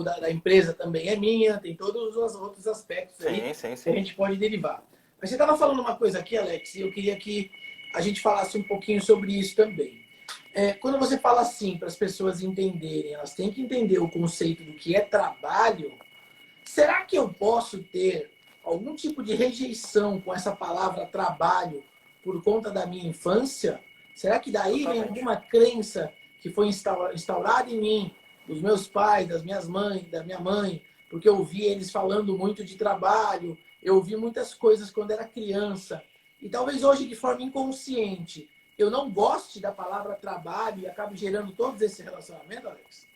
da empresa também é minha, tem todos os outros aspectos aí sim. que a gente pode derivar. Mas você estava falando uma coisa aqui, Alex, e eu queria que a gente falasse um pouquinho sobre isso também. Quando você fala assim, para as pessoas entenderem, elas têm que entender o conceito do que é trabalho, será que eu posso ter algum tipo de rejeição com essa palavra trabalho por conta da minha infância? Será que daí vem alguma crença que foi instaurada em mim, dos meus pais, das minhas mães, da minha mãe, porque eu ouvi eles falando muito de trabalho, eu ouvi muitas coisas quando era criança, e talvez hoje de forma inconsciente eu não goste da palavra trabalho e acabe gerando todos esse relacionamento, Alex?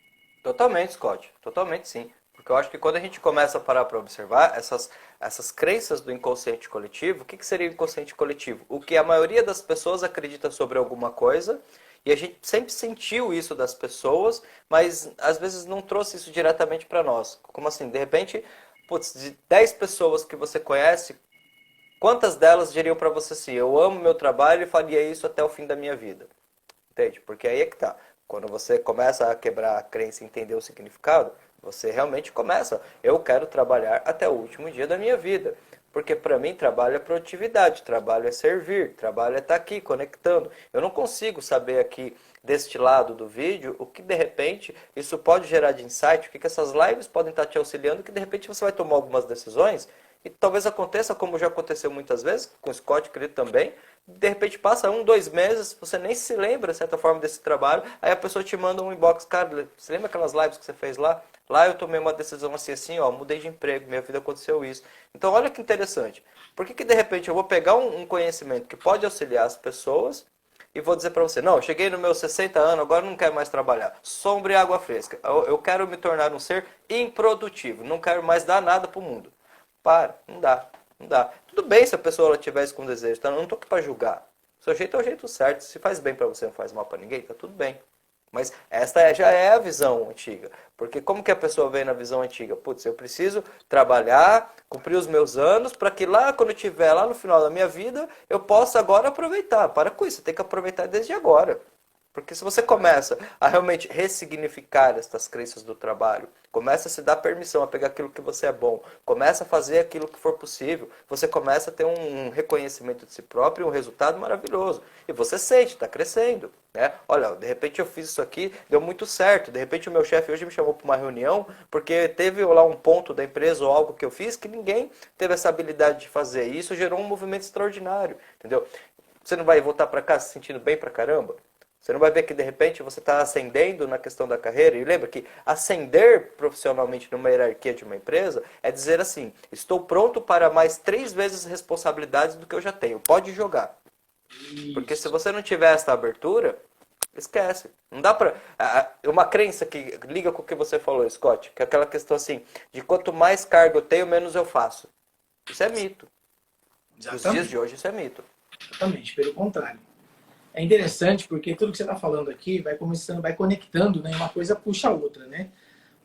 Totalmente, Scott. Totalmente sim. Porque eu acho que quando a gente começa a parar para observar essas crenças do inconsciente coletivo, o que seria o inconsciente coletivo? O que a maioria das pessoas acredita sobre alguma coisa, e a gente sempre sentiu isso das pessoas, mas às vezes não trouxe isso diretamente para nós. Como assim? De repente, putz, de 10 pessoas que você conhece, quantas delas diriam para você assim, eu amo meu trabalho e faria isso até o fim da minha vida? Entende? Porque aí é que tá. Quando você começa a quebrar a crença e entender o significado, você realmente começa. Eu quero trabalhar até o último dia da minha vida. Porque para mim trabalho é produtividade, trabalho é servir, trabalho é estar aqui conectando. Eu não consigo saber aqui deste lado do vídeo o que de repente isso pode gerar de insight, o que essas lives podem estar te auxiliando, que de repente você vai tomar algumas decisões E talvez aconteça, como já aconteceu muitas vezes, com o Scott, acredito também, de repente passa 1, 2 meses, você nem se lembra, de certa forma, desse trabalho, aí a pessoa te manda um inbox, cara, você lembra aquelas lives que você fez lá? Lá eu tomei uma decisão assim, assim, ó, mudei de emprego, minha vida aconteceu isso. Então, olha que interessante. Por que de repente eu vou pegar um conhecimento que pode auxiliar as pessoas e vou dizer para você, não, eu cheguei nos meus 60 anos, agora eu não quero mais trabalhar. Sombra e água fresca. Eu quero me tornar um ser improdutivo, não quero mais dar nada para o mundo. Para, não dá, não dá. Tudo bem se a pessoa ela tivesse com desejo, tá? Eu não estou aqui para julgar. O seu jeito é o jeito certo. Se faz bem para você, não faz mal para ninguém, tá tudo bem. Mas esta já é a visão antiga. Porque como que a pessoa vem na visão antiga? Putz, eu preciso trabalhar, cumprir os meus anos, para que lá, quando eu estiver lá no final da minha vida, eu possa agora aproveitar. Para com isso, você tem que aproveitar desde agora. Porque se você começa a realmente ressignificar estas crenças do trabalho, começa a se dar permissão a pegar aquilo que você é bom, começa a fazer aquilo que for possível, você começa a ter um reconhecimento de si próprio e um resultado maravilhoso. E você sente, está crescendo. Né? Olha, de repente eu fiz isso aqui, deu muito certo. De repente o meu chefe hoje me chamou para uma reunião porque teve lá um ponto da empresa ou algo que eu fiz que ninguém teve essa habilidade de fazer. E isso gerou um movimento extraordinário. Entendeu? Você não vai voltar para casa se sentindo bem pra caramba? Você não vai ver que de repente você está ascendendo na questão da carreira. E lembra que ascender profissionalmente numa hierarquia de uma empresa é dizer assim, estou pronto para mais 3 vezes responsabilidades do que eu já tenho. Pode jogar. Porque se você não tiver essa abertura, esquece. Não dá pra... Uma crença que liga com o que você falou, Scott, que é aquela questão assim, de quanto mais cargo eu tenho, menos eu faço. Isso é mito. Nos dias de hoje isso é mito. Exatamente, pelo contrário. É interessante porque tudo que você está falando aqui vai começando, vai conectando, né? Uma coisa puxa a outra, né?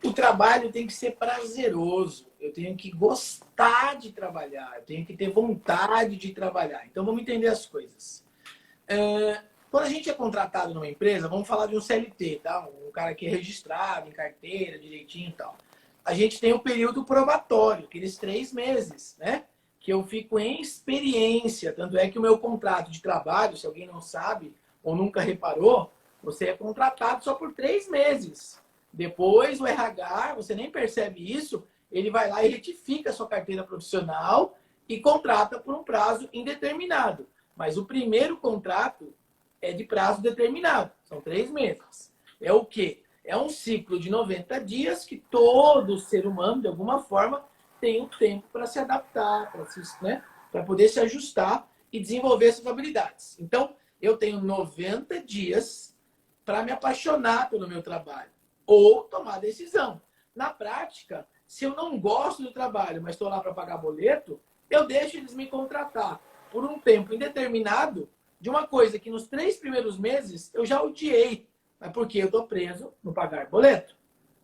O trabalho tem que ser prazeroso. Eu tenho que gostar de trabalhar. Eu tenho que ter vontade de trabalhar. Então vamos entender as coisas. Quando a gente é contratado numa empresa, vamos falar de um CLT, tá? Um cara que é registrado em carteira, direitinho e tal. A gente tem o período probatório, aqueles 3 meses, né? Que eu fico em experiência. Tanto é que o meu contrato de trabalho, se alguém não sabe ou nunca reparou, você é contratado só por 3 meses. Depois o RH, você nem percebe isso, ele vai lá e retifica a sua carteira profissional e contrata por um prazo indeterminado. Mas o primeiro contrato é de prazo determinado. São 3 meses. É o quê? É um ciclo de 90 dias que todo ser humano, de alguma forma, tem um tempo para se adaptar, para poder se ajustar e desenvolver suas habilidades. Então, eu tenho 90 dias para me apaixonar pelo meu trabalho ou tomar decisão. Na prática, se eu não gosto do trabalho, mas estou lá para pagar boleto, eu deixo eles me contratar por um tempo indeterminado de uma coisa que nos 3 primeiros meses eu já odiei, mas porque eu estou preso no pagar boleto.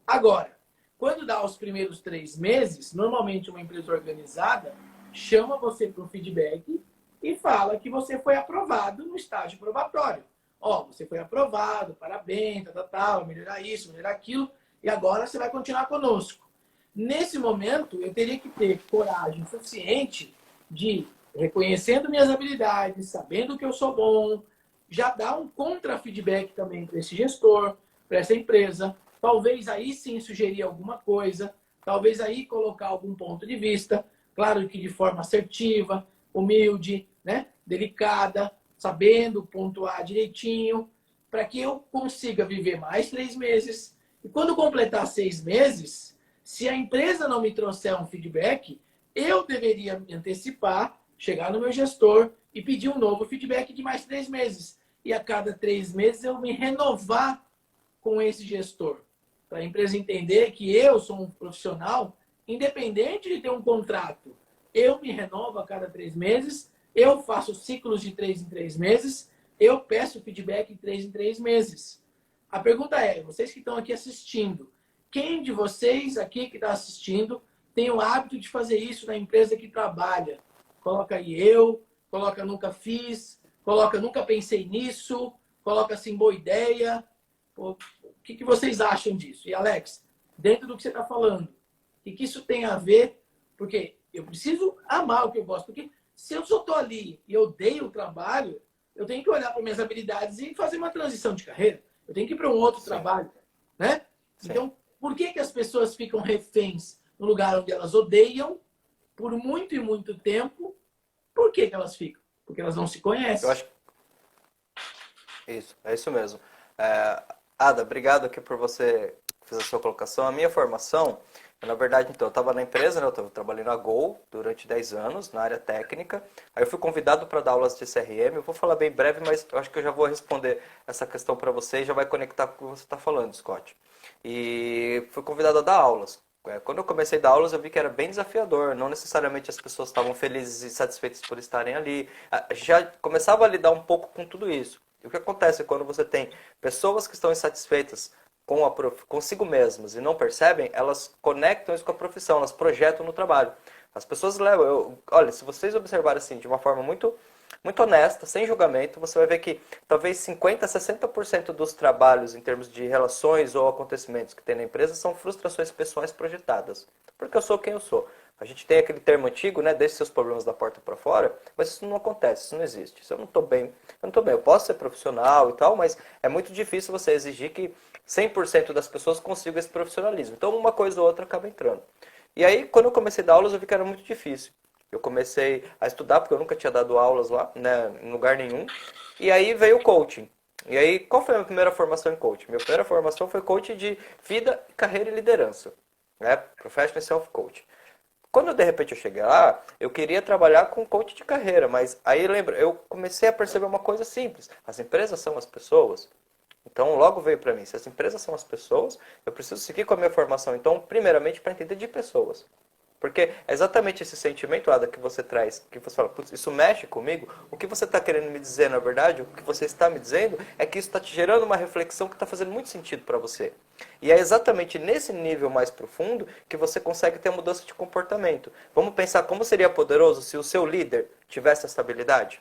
Agora, quando dá os primeiros 3 meses, normalmente uma empresa organizada chama você para o feedback e fala que você foi aprovado no estágio probatório. Ó, você foi aprovado, parabéns, tal, melhorar isso, melhorar aquilo, e agora você vai continuar conosco. Nesse momento, eu teria que ter coragem suficiente de, reconhecendo minhas habilidades, sabendo que eu sou bom, já dar um contra-feedback também para esse gestor, para essa empresa. Talvez aí sim sugerir alguma coisa, talvez aí colocar algum ponto de vista, claro que de forma assertiva, humilde, né? Delicada, sabendo pontuar direitinho, para que eu consiga viver mais 3 meses. E quando completar 6 meses, se a empresa não me trouxer um feedback, eu deveria me antecipar, chegar no meu gestor e pedir um novo feedback de mais 3 meses. E a cada 3 meses eu me renovar com esse gestor. Para a empresa entender que eu sou um profissional, independente de ter um contrato. Eu me renovo a cada 3 meses, eu faço ciclos de 3 em 3 meses, eu peço feedback de 3 em 3 meses. A pergunta é, vocês que estão aqui assistindo, quem de vocês aqui que está assistindo tem o hábito de fazer isso na empresa que trabalha? Coloca aí eu, coloca nunca fiz, coloca nunca pensei nisso, coloca assim boa ideia. O que vocês acham disso? E Alex, dentro do que você está falando, o que isso tem a ver? Porque eu preciso amar o que eu gosto. Porque se eu só estou ali e eu odeio o trabalho, eu tenho que olhar para minhas habilidades e fazer uma transição de carreira. Eu tenho que ir para um outro trabalho. Né? Então, por que as pessoas ficam reféns no lugar onde elas odeiam por muito e muito tempo, por que que elas ficam? Porque elas não se Eu conhecem. acho isso, é isso mesmo. Ada, obrigado aqui por você fazer a sua colocação. A minha formação, na verdade, então, eu estava na empresa, né, eu estava trabalhando na Gol durante 10 anos, na área técnica. Aí eu fui convidado para dar aulas de CRM. Eu vou falar bem breve, mas eu acho que eu já vou responder essa questão para você e já vai conectar com o que você está falando, Scott. E fui convidado a dar aulas. Quando eu comecei a dar aulas, eu vi que era bem desafiador. Não necessariamente as pessoas estavam felizes e satisfeitas por estarem ali. Já começava a lidar um pouco com tudo isso. E o que acontece quando você tem pessoas que estão insatisfeitas com consigo mesmas e não percebem, elas conectam isso com a profissão, elas projetam no trabalho. As pessoas levam. Olha, se vocês observarem assim, de uma forma muito honesta, sem julgamento, você vai ver que talvez 50, 60% dos trabalhos em termos de relações ou acontecimentos que tem na empresa são frustrações pessoais projetadas. Porque eu sou quem eu sou. A gente tem aquele termo antigo, né? Deixe seus problemas da porta para fora, mas isso não acontece, isso não existe. Se eu não estou bem, eu não estou bem. Eu posso ser profissional e tal, mas é muito difícil você exigir que 100% das pessoas consigam esse profissionalismo. Então, uma coisa ou outra acaba entrando. E aí, quando eu comecei a dar aulas, eu vi que era muito difícil. Eu comecei a estudar, porque eu nunca tinha dado aulas lá, né, em lugar nenhum. E aí veio o coaching. E aí, qual foi a minha primeira formação em coaching? Minha primeira formação foi coaching de vida, carreira e liderança. Né? Professional Self Coach. Quando de repente eu cheguei lá, eu queria trabalhar com coach de carreira, mas aí lembra, eu comecei a perceber uma coisa simples: as empresas são as pessoas. Então logo veio para mim, se as empresas são as pessoas, eu preciso seguir com a minha formação. Então, primeiramente, para entender de pessoas. Porque é exatamente esse sentimento, Ada, que você traz, que você fala, putz, isso mexe comigo. O que você está querendo me dizer, na verdade, o que você está me dizendo, é que isso está te gerando uma reflexão que está fazendo muito sentido para você. E é exatamente nesse nível mais profundo que você consegue ter a mudança de comportamento. Vamos pensar como seria poderoso se o seu líder tivesse essa habilidade?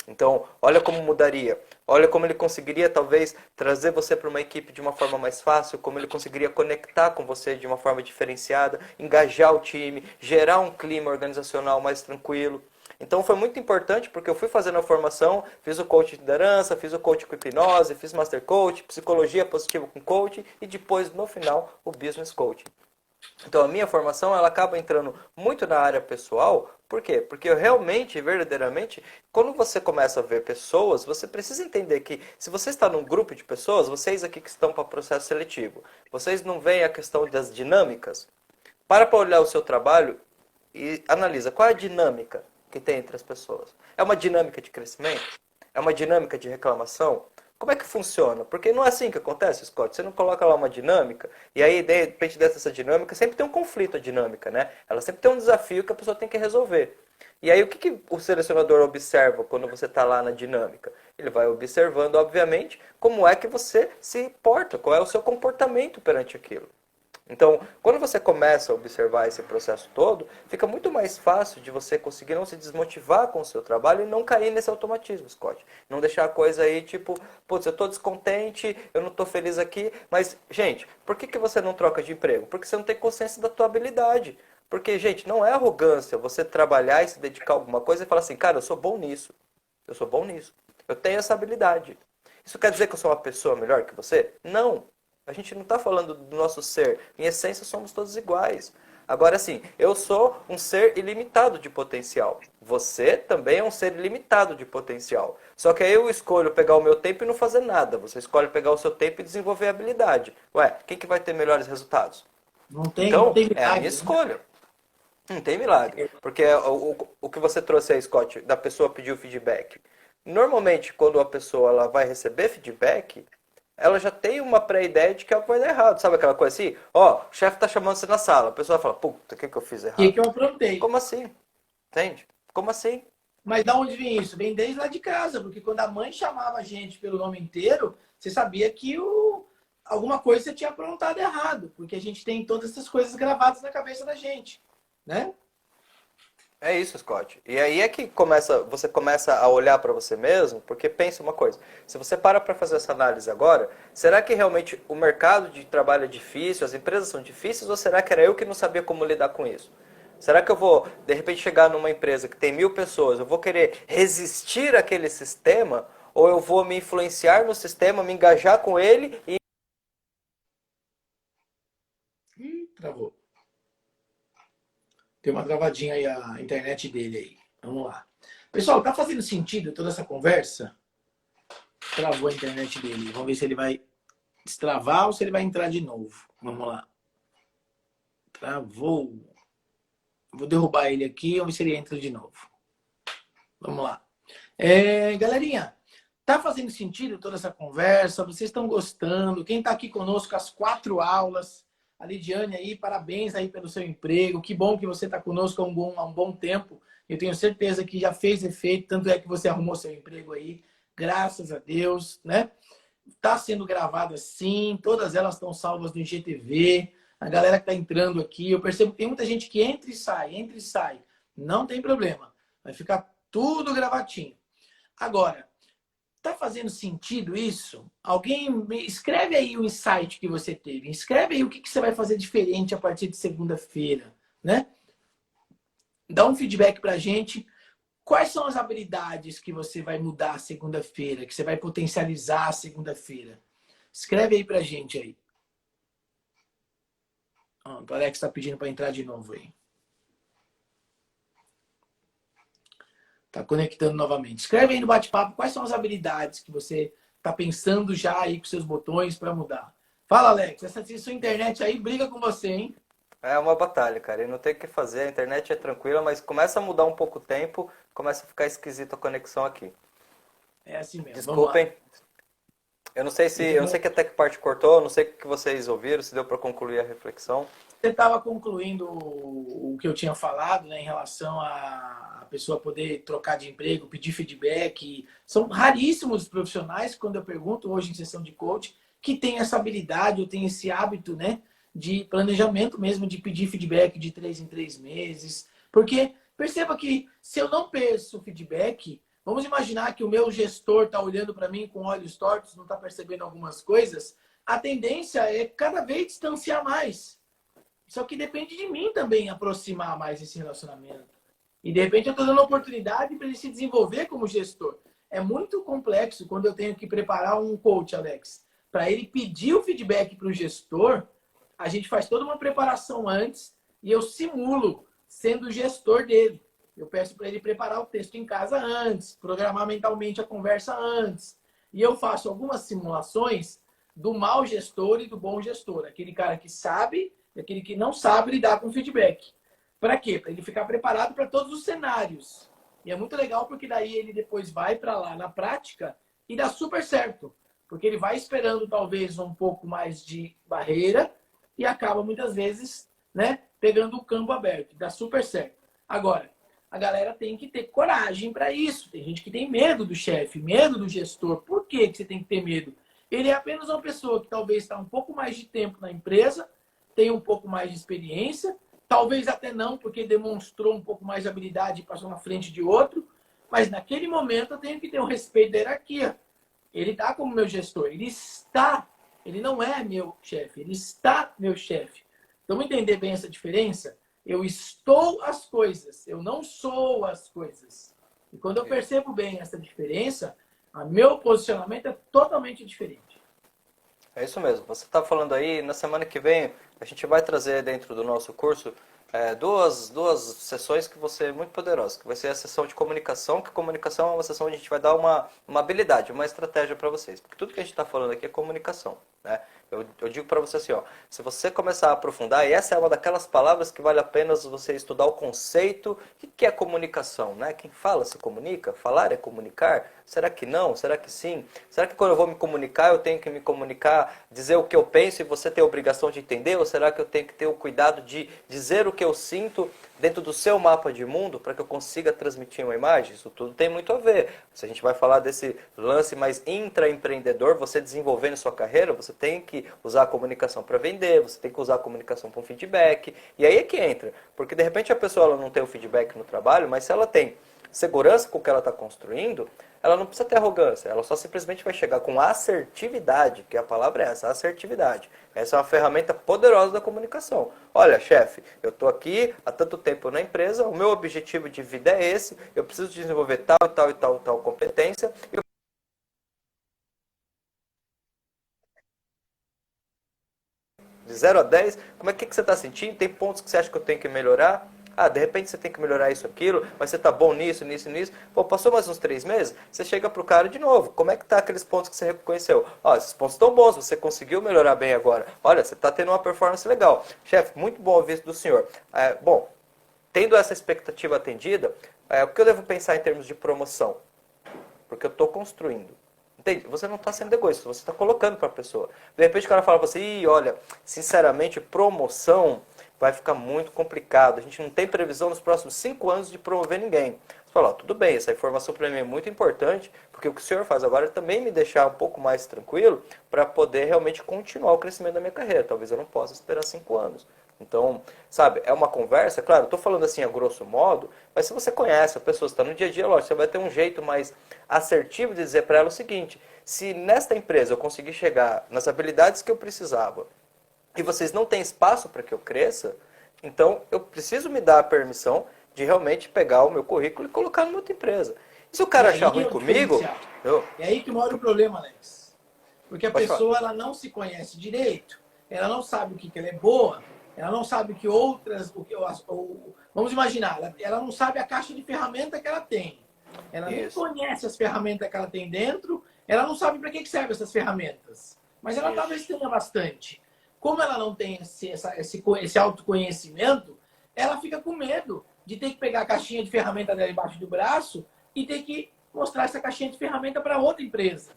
Então, olha como mudaria. Olha como ele conseguiria, talvez, trazer você para uma equipe de uma forma mais fácil, como ele conseguiria conectar com você de uma forma diferenciada, engajar o time, gerar um clima organizacional mais tranquilo. Então, foi muito importante porque eu fui fazendo a formação, fiz o coach de liderança, fiz o coach com hipnose, fiz master coach, psicologia positiva com coach e depois, no final, o business coaching. Então a minha formação ela acaba entrando muito na área pessoal. Por quê? Porque eu realmente, verdadeiramente, quando você começa a ver pessoas, você precisa entender que se você está num grupo de pessoas, vocês aqui que estão para processo seletivo, vocês não veem a questão das dinâmicas? Para olhar o seu trabalho e analisa qual é a dinâmica que tem entre as pessoas. É uma dinâmica de crescimento? É uma dinâmica de reclamação? Como é que funciona? Porque não é assim que acontece, Scott. Você não coloca lá uma dinâmica e aí, de repente, dessa dinâmica, sempre tem um conflito a dinâmica, né? Ela sempre tem um desafio que a pessoa tem que resolver. E aí, o que o selecionador observa quando você está lá na dinâmica? Ele vai observando, obviamente, como é que você se porta, qual é o seu comportamento perante aquilo. Então, quando você começa a observar esse processo todo, fica muito mais fácil de você conseguir não se desmotivar com o seu trabalho e não cair nesse automatismo, Scott. Não deixar a coisa aí tipo, putz, eu estou descontente, eu não estou feliz aqui, mas, gente, por que você não troca de emprego? Porque você não tem consciência da tua habilidade. Porque, gente, não é arrogância você trabalhar e se dedicar a alguma coisa e falar assim, cara, eu sou bom nisso. Eu sou bom nisso. Eu tenho essa habilidade. Isso quer dizer que eu sou uma pessoa melhor que você? Não. A gente não está falando do nosso ser. Em essência, somos todos iguais. Agora, sim, eu sou um ser ilimitado de potencial. Você também é um ser ilimitado de potencial. Só que aí eu escolho pegar o meu tempo e não fazer nada. Você escolhe pegar o seu tempo e desenvolver a habilidade. Ué, quem que vai ter melhores resultados? Não Então, tem é a minha milagre, né? escolha. Não tem milagre. Porque o que você trouxe aí, Scott, da pessoa pedir o feedback. Normalmente, quando a pessoa ela vai receber feedback, ela já tem uma pré-ideia de que algo vai dar errado. Sabe aquela coisa assim? Ó, o chefe tá chamando você na sala. A pessoa fala, puta, o que eu fiz O que errado? que eu aprontei? Como assim? Entende? Como assim? Mas da onde vem isso? Vem desde lá de casa, porque quando a mãe chamava a gente pelo nome inteiro, você sabia que alguma coisa você tinha aprontado errado, porque a gente tem todas essas coisas gravadas na cabeça da gente, né? É isso, Scott. E aí é que você começa a olhar para você mesmo, porque pensa uma coisa. Se você para fazer essa análise agora, será que realmente o mercado de trabalho é difícil, as empresas são difíceis, ou será que era eu que não sabia como lidar com isso? Será que eu vou, de repente, chegar numa empresa que tem 1000 pessoas, eu vou querer resistir àquele sistema, ou eu vou me influenciar no sistema, me engajar com ele e... Travou. Tem uma travadinha aí a internet dele aí. Vamos lá. Pessoal, tá fazendo sentido toda essa conversa? Travou a internet dele. Vamos ver se ele vai destravar ou se ele vai entrar de novo. Vamos lá. Travou. Vou derrubar ele aqui, vamos ver se ele entra de novo. Vamos lá. Galerinha, tá fazendo sentido toda essa conversa? Vocês estão gostando? Quem está aqui conosco as 4 aulas? A Lidiane aí, parabéns aí pelo seu emprego. Que bom que você está conosco há um bom tempo. Eu tenho certeza que já fez efeito, tanto é que você arrumou seu emprego aí. Graças a Deus, né? Tá sendo gravada sim, todas elas estão salvas no IGTV. A galera que está entrando aqui, eu percebo que tem muita gente que entra e sai, entra e sai. Não tem problema. Vai ficar tudo gravatinho. Agora, tá fazendo sentido isso? Alguém escreve aí o insight que você teve. Escreve aí o que você vai fazer diferente a partir de segunda-feira, né? Dá um feedback pra gente. Quais são as habilidades que você vai mudar segunda-feira, que você vai potencializar segunda-feira? Escreve aí pra gente aí. O Alex está pedindo para entrar de novo aí. Tá conectando novamente. Escreve aí no bate-papo quais são as habilidades que você tá pensando já aí com seus botões para mudar. Fala, Alex. Essa sua internet aí briga com você, hein? É uma batalha, cara, e não tem o que fazer, a internet é tranquila, mas começa a mudar um pouco o tempo, começa a ficar esquisita a conexão aqui. É assim mesmo. Vamos lá. Desculpem, eu não sei que até que parte cortou, não sei o que vocês ouviram, se deu para concluir a reflexão. Você estava concluindo o que eu tinha falado, né, em relação a pessoa poder trocar de emprego, pedir feedback. São raríssimos os profissionais, quando eu pergunto hoje em sessão de coach, que tem essa habilidade ou tem esse hábito, né, de planejamento mesmo, de pedir feedback de 3 em 3 meses. Porque perceba que se eu não peço feedback, vamos imaginar que o meu gestor está olhando para mim com olhos tortos, não está percebendo algumas coisas, a tendência é cada vez distanciar mais. Só que depende de mim também aproximar mais esse relacionamento. E de repente eu estou dando oportunidade para ele se desenvolver como gestor. É muito complexo quando eu tenho que preparar um coach, Alex. Para ele pedir o feedback para o gestor, a gente faz toda uma preparação antes e eu simulo sendo o gestor dele. Eu peço para ele preparar o texto em casa antes, programar mentalmente a conversa antes. E eu faço algumas simulações do mau gestor e do bom gestor. Aquele cara que sabe e aquele que não sabe lidar com feedback. Para quê? Para ele ficar preparado para todos os cenários. E é muito legal porque daí ele depois vai para lá na prática e dá super certo. Porque ele vai esperando talvez um pouco mais de barreira e acaba muitas vezes, né, pegando o campo aberto. Dá super certo. Agora, a galera tem que ter coragem para isso. Tem gente que tem medo do chefe, medo do gestor. Por que você tem que ter medo? Ele é apenas uma pessoa que talvez está um pouco mais de tempo na empresa, tem um pouco mais de experiência, talvez até não, porque demonstrou um pouco mais de habilidade e passou na frente de outro, mas naquele momento eu tenho que ter o respeito da hierarquia. Ele está como meu gestor, ele não é meu chefe, ele está meu chefe. Vamos entender bem essa diferença? Eu estou as coisas, eu não sou as coisas. E quando eu percebo bem essa diferença, o meu posicionamento é totalmente diferente. É isso mesmo. Você está falando aí, na semana que vem, a gente vai trazer dentro do nosso curso duas sessões que vão ser muito poderosas. Que vai ser a sessão de comunicação, que comunicação é uma sessão onde a gente vai dar uma habilidade, uma estratégia para vocês. Porque tudo que a gente está falando aqui é comunicação, né? Eu digo para você assim, ó, se você começar a aprofundar, e essa é uma daquelas palavras que vale a pena você estudar o conceito, o que é comunicação, né? Quem fala se comunica, falar é comunicar, será que não? Será que sim? Será que quando eu vou me comunicar, eu tenho que me comunicar, dizer o que eu penso e você tem a obrigação de entender? Ou será que eu tenho que ter o cuidado de dizer o que eu sinto dentro do seu mapa de mundo para que eu consiga transmitir uma imagem? Isso tudo tem muito a ver. Se a gente vai falar desse lance mais intraempreendedor, você desenvolvendo sua carreira, você tem que usar a comunicação para vender, você tem que usar a comunicação para um feedback. E aí é que entra. Porque de repente a pessoa ela não tem o feedback no trabalho, mas se ela tem segurança com o que ela está construindo, ela não precisa ter arrogância, ela só simplesmente vai chegar com assertividade, que a palavra é essa, assertividade. Essa é uma ferramenta poderosa da comunicação. Olha, chefe, eu estou aqui há tanto tempo na empresa, o meu objetivo de vida é esse, eu preciso desenvolver tal e tal e tal, tal competência. De 0 a 10, como é que você está sentindo? Tem pontos que você acha que eu tenho que melhorar? Ah, de repente você tem que melhorar isso, aquilo, mas você tá bom nisso, nisso, nisso. Pô, passou mais uns 3 meses, você chega pro cara de novo. Como é que tá aqueles pontos que você reconheceu? Ó, esses pontos estão bons, você conseguiu melhorar bem agora. Olha, você tá tendo uma performance legal. Chefe, muito bom ouvir isso do senhor. Bom, tendo essa expectativa atendida, o que eu devo pensar em termos de promoção? Porque eu estou construindo. Entende? Você não está sendo egoísta, você está colocando para a pessoa. De repente o cara fala para você, ih, olha, sinceramente, promoção vai ficar muito complicado. A gente não tem previsão nos próximos 5 anos de promover ninguém. Você fala, ó, tudo bem, essa informação para mim é muito importante, porque o que o senhor faz agora é também me deixar um pouco mais tranquilo para poder realmente continuar o crescimento da minha carreira. Talvez eu não possa esperar 5 anos. Então, sabe, é uma conversa, claro, eu estou falando assim a grosso modo, mas se você conhece a pessoa, está no dia a dia, lógico, você vai ter um jeito mais assertivo de dizer para ela o seguinte, se nesta empresa eu conseguir chegar nas habilidades que eu precisava e vocês não têm espaço para que eu cresça, então eu preciso me dar a permissão de realmente pegar o meu currículo e colocar numa outra empresa. E se o cara achar ruim comigo... É aí que mora o problema, Alex. Porque a Pode pessoa ela não se conhece direito, ela não sabe o que ela é boa, ela não sabe que outras... vamos imaginar, ela não sabe a caixa de ferramenta que ela tem. Ela nem conhece as ferramentas que ela tem dentro, ela não sabe para que servem essas ferramentas. Mas ela talvez tenha bastante. Como ela não tem esse autoconhecimento, ela fica com medo de ter que pegar a caixinha de ferramenta dela embaixo do braço e ter que mostrar essa caixinha de ferramenta para outra empresa.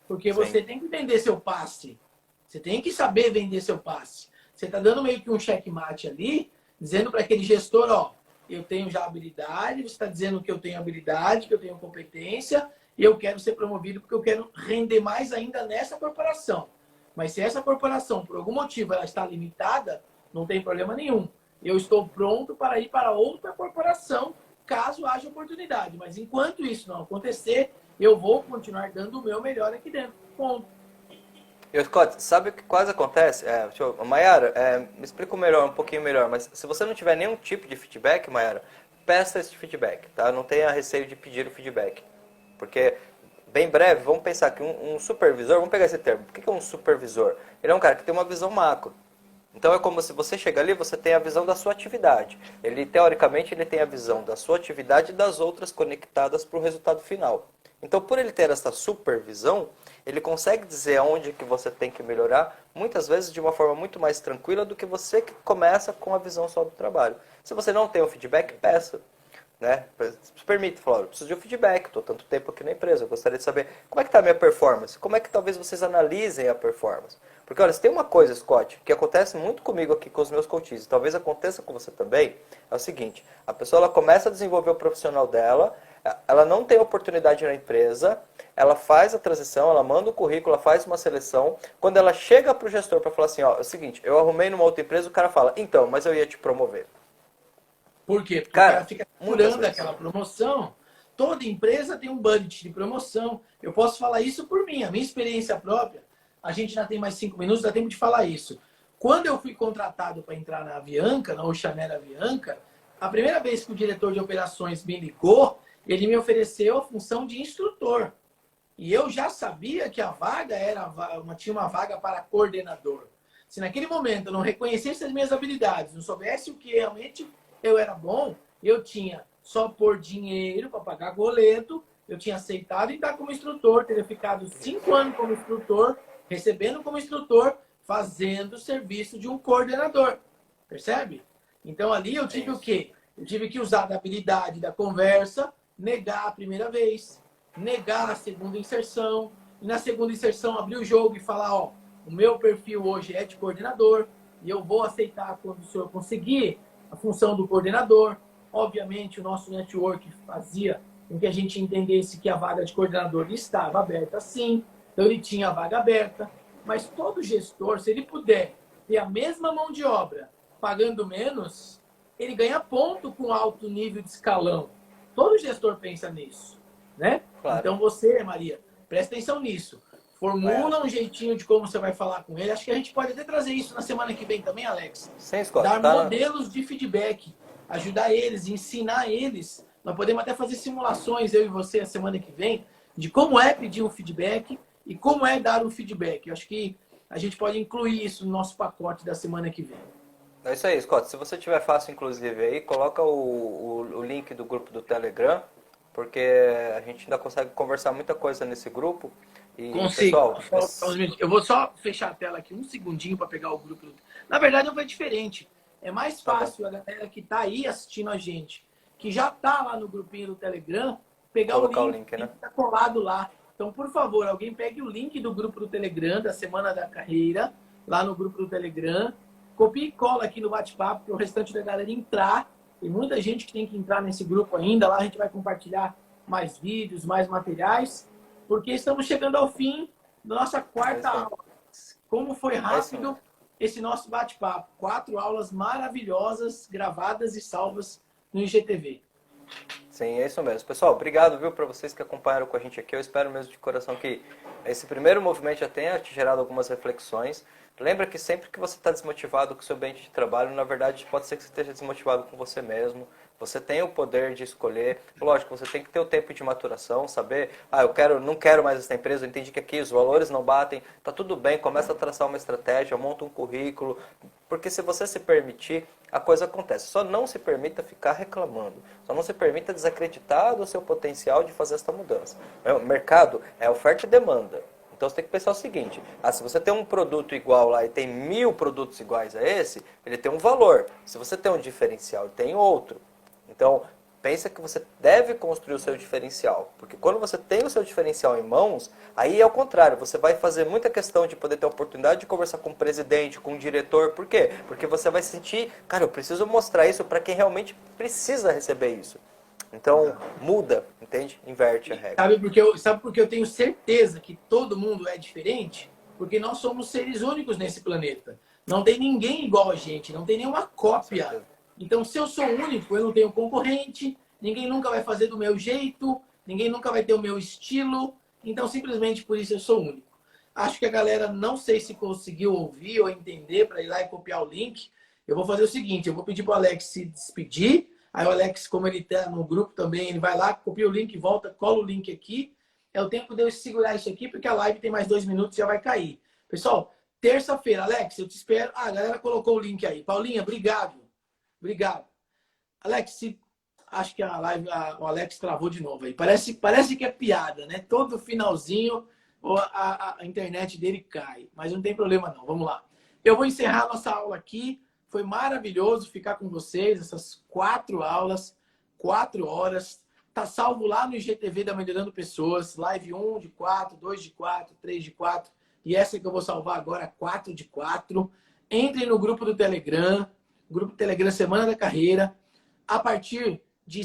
Porque você tem que vender seu passe. Você tem que saber vender seu passe. Você está dando meio que um checkmate ali, dizendo para aquele gestor, ó, eu tenho já habilidade, você está dizendo que eu tenho habilidade, que eu tenho competência, e eu quero ser promovido porque eu quero render mais ainda nessa corporação. Mas se essa corporação, por algum motivo, ela está limitada, não tem problema nenhum. Eu estou pronto para ir para outra corporação, caso haja oportunidade. Mas enquanto isso não acontecer, eu vou continuar dando o meu melhor aqui dentro. Ponto. E Scott, sabe o que quase acontece? Mayara, me explica um pouquinho melhor, mas se você não tiver nenhum tipo de feedback, Mayara, peça esse feedback, tá? Não tenha receio de pedir o feedback. Porque, bem breve, vamos pensar que um supervisor, vamos pegar esse termo, o que é um supervisor? Ele é um cara que tem uma visão macro. Então é como se você chega ali, você tem a visão da sua atividade. Ele, teoricamente, ele tem a visão da sua atividade e das outras conectadas para o resultado final. Então, por ele ter essa supervisão, ele consegue dizer aonde que você tem que melhorar, muitas vezes de uma forma muito mais tranquila do que você que começa com a visão só do trabalho. Se você não tem o feedback, peça. Né? Permite, falar, eu preciso de um feedback, estou tanto tempo aqui na empresa, eu gostaria de saber como é que está a minha performance, como é que talvez vocês analisem a performance. Porque olha, se tem uma coisa, Scott, que acontece muito comigo aqui com os meus coaches, e talvez aconteça com você também, é o seguinte, a pessoa ela começa a desenvolver o profissional dela, ela não tem oportunidade na empresa, ela faz a transição, ela manda o currículo, ela faz uma seleção, quando ela chega para o gestor para falar assim, ó, é o seguinte, eu arrumei numa outra empresa, o cara fala, então, mas eu ia te promover. Por quê? Porque o cara fica segurando aquela promoção. Toda empresa tem um budget de promoção. Eu posso falar isso por mim, a minha experiência própria. A gente já tem mais 5 minutos, dá tempo de falar isso. Quando eu fui contratado para entrar na Avianca, na Oceanair Avianca, a primeira vez que o diretor de operações me ligou, ele me ofereceu a função de instrutor. E eu já sabia que a vaga tinha uma vaga para coordenador. Se naquele momento eu não reconhecesse as minhas habilidades, não soubesse o que realmente eu era bom, eu tinha só por dinheiro para pagar boleto, eu tinha aceitado entrar como instrutor, teria ficado 5 anos como instrutor, recebendo como instrutor, fazendo o serviço de um coordenador. Percebe? Então ali eu tive o quê? Eu tive que usar da habilidade da conversa, negar a primeira vez, negar a segunda inserção, e na segunda inserção abrir o jogo e falar, ó, o meu perfil hoje é de coordenador, e eu vou aceitar quando o senhor conseguir a função do coordenador. Obviamente, o nosso network fazia com que a gente entendesse que a vaga de coordenador estava aberta sim, então ele tinha a vaga aberta, mas todo gestor, se ele puder ter a mesma mão de obra pagando menos, ele ganha ponto com alto nível de escalão. Todo gestor pensa nisso, né? Claro. Então você, Maria, presta atenção nisso. Formula um jeitinho de como você vai falar com ele. Acho que a gente pode até trazer isso na semana que vem também, Alex. Sim, Scott, dar modelos de feedback, ajudar eles, ensinar eles. Nós podemos até fazer simulações, eu e você, a semana que vem, de como é pedir um feedback e como é dar um feedback. Eu acho que a gente pode incluir isso no nosso pacote da semana que vem. É isso aí, Scott. Se você tiver fácil, inclusive, aí, coloca o link do grupo do Telegram, porque a gente ainda consegue conversar muita coisa nesse grupo. E, Consigo. pessoal, Eu vou só fechar a tela aqui um segundinho para pegar o grupo. Na verdade, não foi diferente. É mais tá bom. fácil a galera que está aí assistindo a gente, que já está lá no grupinho do Telegram, pegar Colocar o o link link, que né? está colado lá. Então, por favor, alguém pegue o link do grupo do Telegram, da Semana da Carreira, lá no grupo do Telegram, copie e cola aqui no bate-papo para o restante da galera entrar. Tem muita gente que tem que entrar nesse grupo ainda. Lá a gente vai compartilhar mais vídeos, mais materiais, porque estamos chegando ao fim da nossa quarta aula. Como foi rápido esse nosso bate-papo. 4 aulas maravilhosas, gravadas e salvas no IGTV. Sim, é isso mesmo. Pessoal, obrigado, viu, para vocês que acompanharam com a gente aqui. Eu espero mesmo de coração que esse primeiro movimento já tenha te gerado algumas reflexões. Lembra que sempre que você está desmotivado com o seu ambiente de trabalho, na verdade, pode ser que você esteja desmotivado com você mesmo. Você tem o poder de escolher. Lógico, você tem que ter o tempo de maturação, saber, não quero mais essa empresa, eu entendi que aqui os valores não batem, tá tudo bem, começa a traçar uma estratégia, monta um currículo, porque se você se permitir, a coisa acontece. Só não se permita ficar reclamando, só não se permita desacreditar do seu potencial de fazer essa mudança. O mercado é oferta e demanda. Então você tem que pensar o seguinte, se você tem um produto igual lá e tem 1000 produtos iguais a esse, ele tem um valor. Se você tem um diferencial e tem outro, então pensa que você deve construir o seu diferencial. Porque quando você tem o seu diferencial em mãos, aí é o contrário, você vai fazer muita questão de poder ter a oportunidade de conversar com o presidente, com o diretor. Por quê? Porque você vai sentir, cara, eu preciso mostrar isso para quem realmente precisa receber isso. Então, muda, entende? Inverte a regra. Sabe porque eu tenho certeza que todo mundo é diferente? Porque nós somos seres únicos nesse planeta. Não tem ninguém igual a gente, não tem nenhuma cópia. Então, se eu sou único, eu não tenho concorrente, ninguém nunca vai fazer do meu jeito, ninguém nunca vai ter o meu estilo. Então, simplesmente por isso eu sou único. Acho que a galera não sei se conseguiu ouvir ou entender para ir lá e copiar o link. Eu vou fazer o seguinte, eu vou pedir para o Alex se despedir. Aí o Alex, como ele está no grupo também, ele vai lá, copia o link, volta, cola o link aqui. É o tempo de eu segurar isso aqui, porque a live tem mais 2 minutos e já vai cair. Pessoal, terça-feira, Alex, eu te espero. A galera colocou o link aí. Paulinha, obrigado. Obrigado. Alex, acho que a live, o Alex travou de novo aí. Parece que é piada, né? Todo finalzinho a internet dele cai. Mas não tem problema não. Vamos lá. Eu vou encerrar a nossa aula aqui. Foi maravilhoso ficar com vocês, essas 4 aulas, 4 horas. Tá salvo lá no IGTV da Melhorando Pessoas. Live 1 de 4, 2 de 4, 3 de 4. E essa que eu vou salvar agora, 4 de 4. Entrem no grupo do Telegram. Grupo Telegram Semana da Carreira. A partir de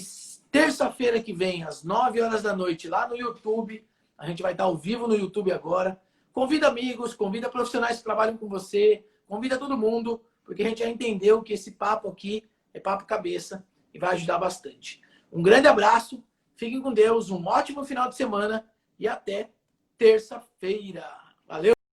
terça-feira que vem, às 9 horas da noite, lá no YouTube. A gente vai estar ao vivo no YouTube agora. Convida amigos, convida profissionais que trabalham com você. Convida todo mundo, porque a gente já entendeu que esse papo aqui é papo cabeça e vai ajudar bastante. Um grande abraço, fiquem com Deus, um ótimo final de semana e até terça-feira.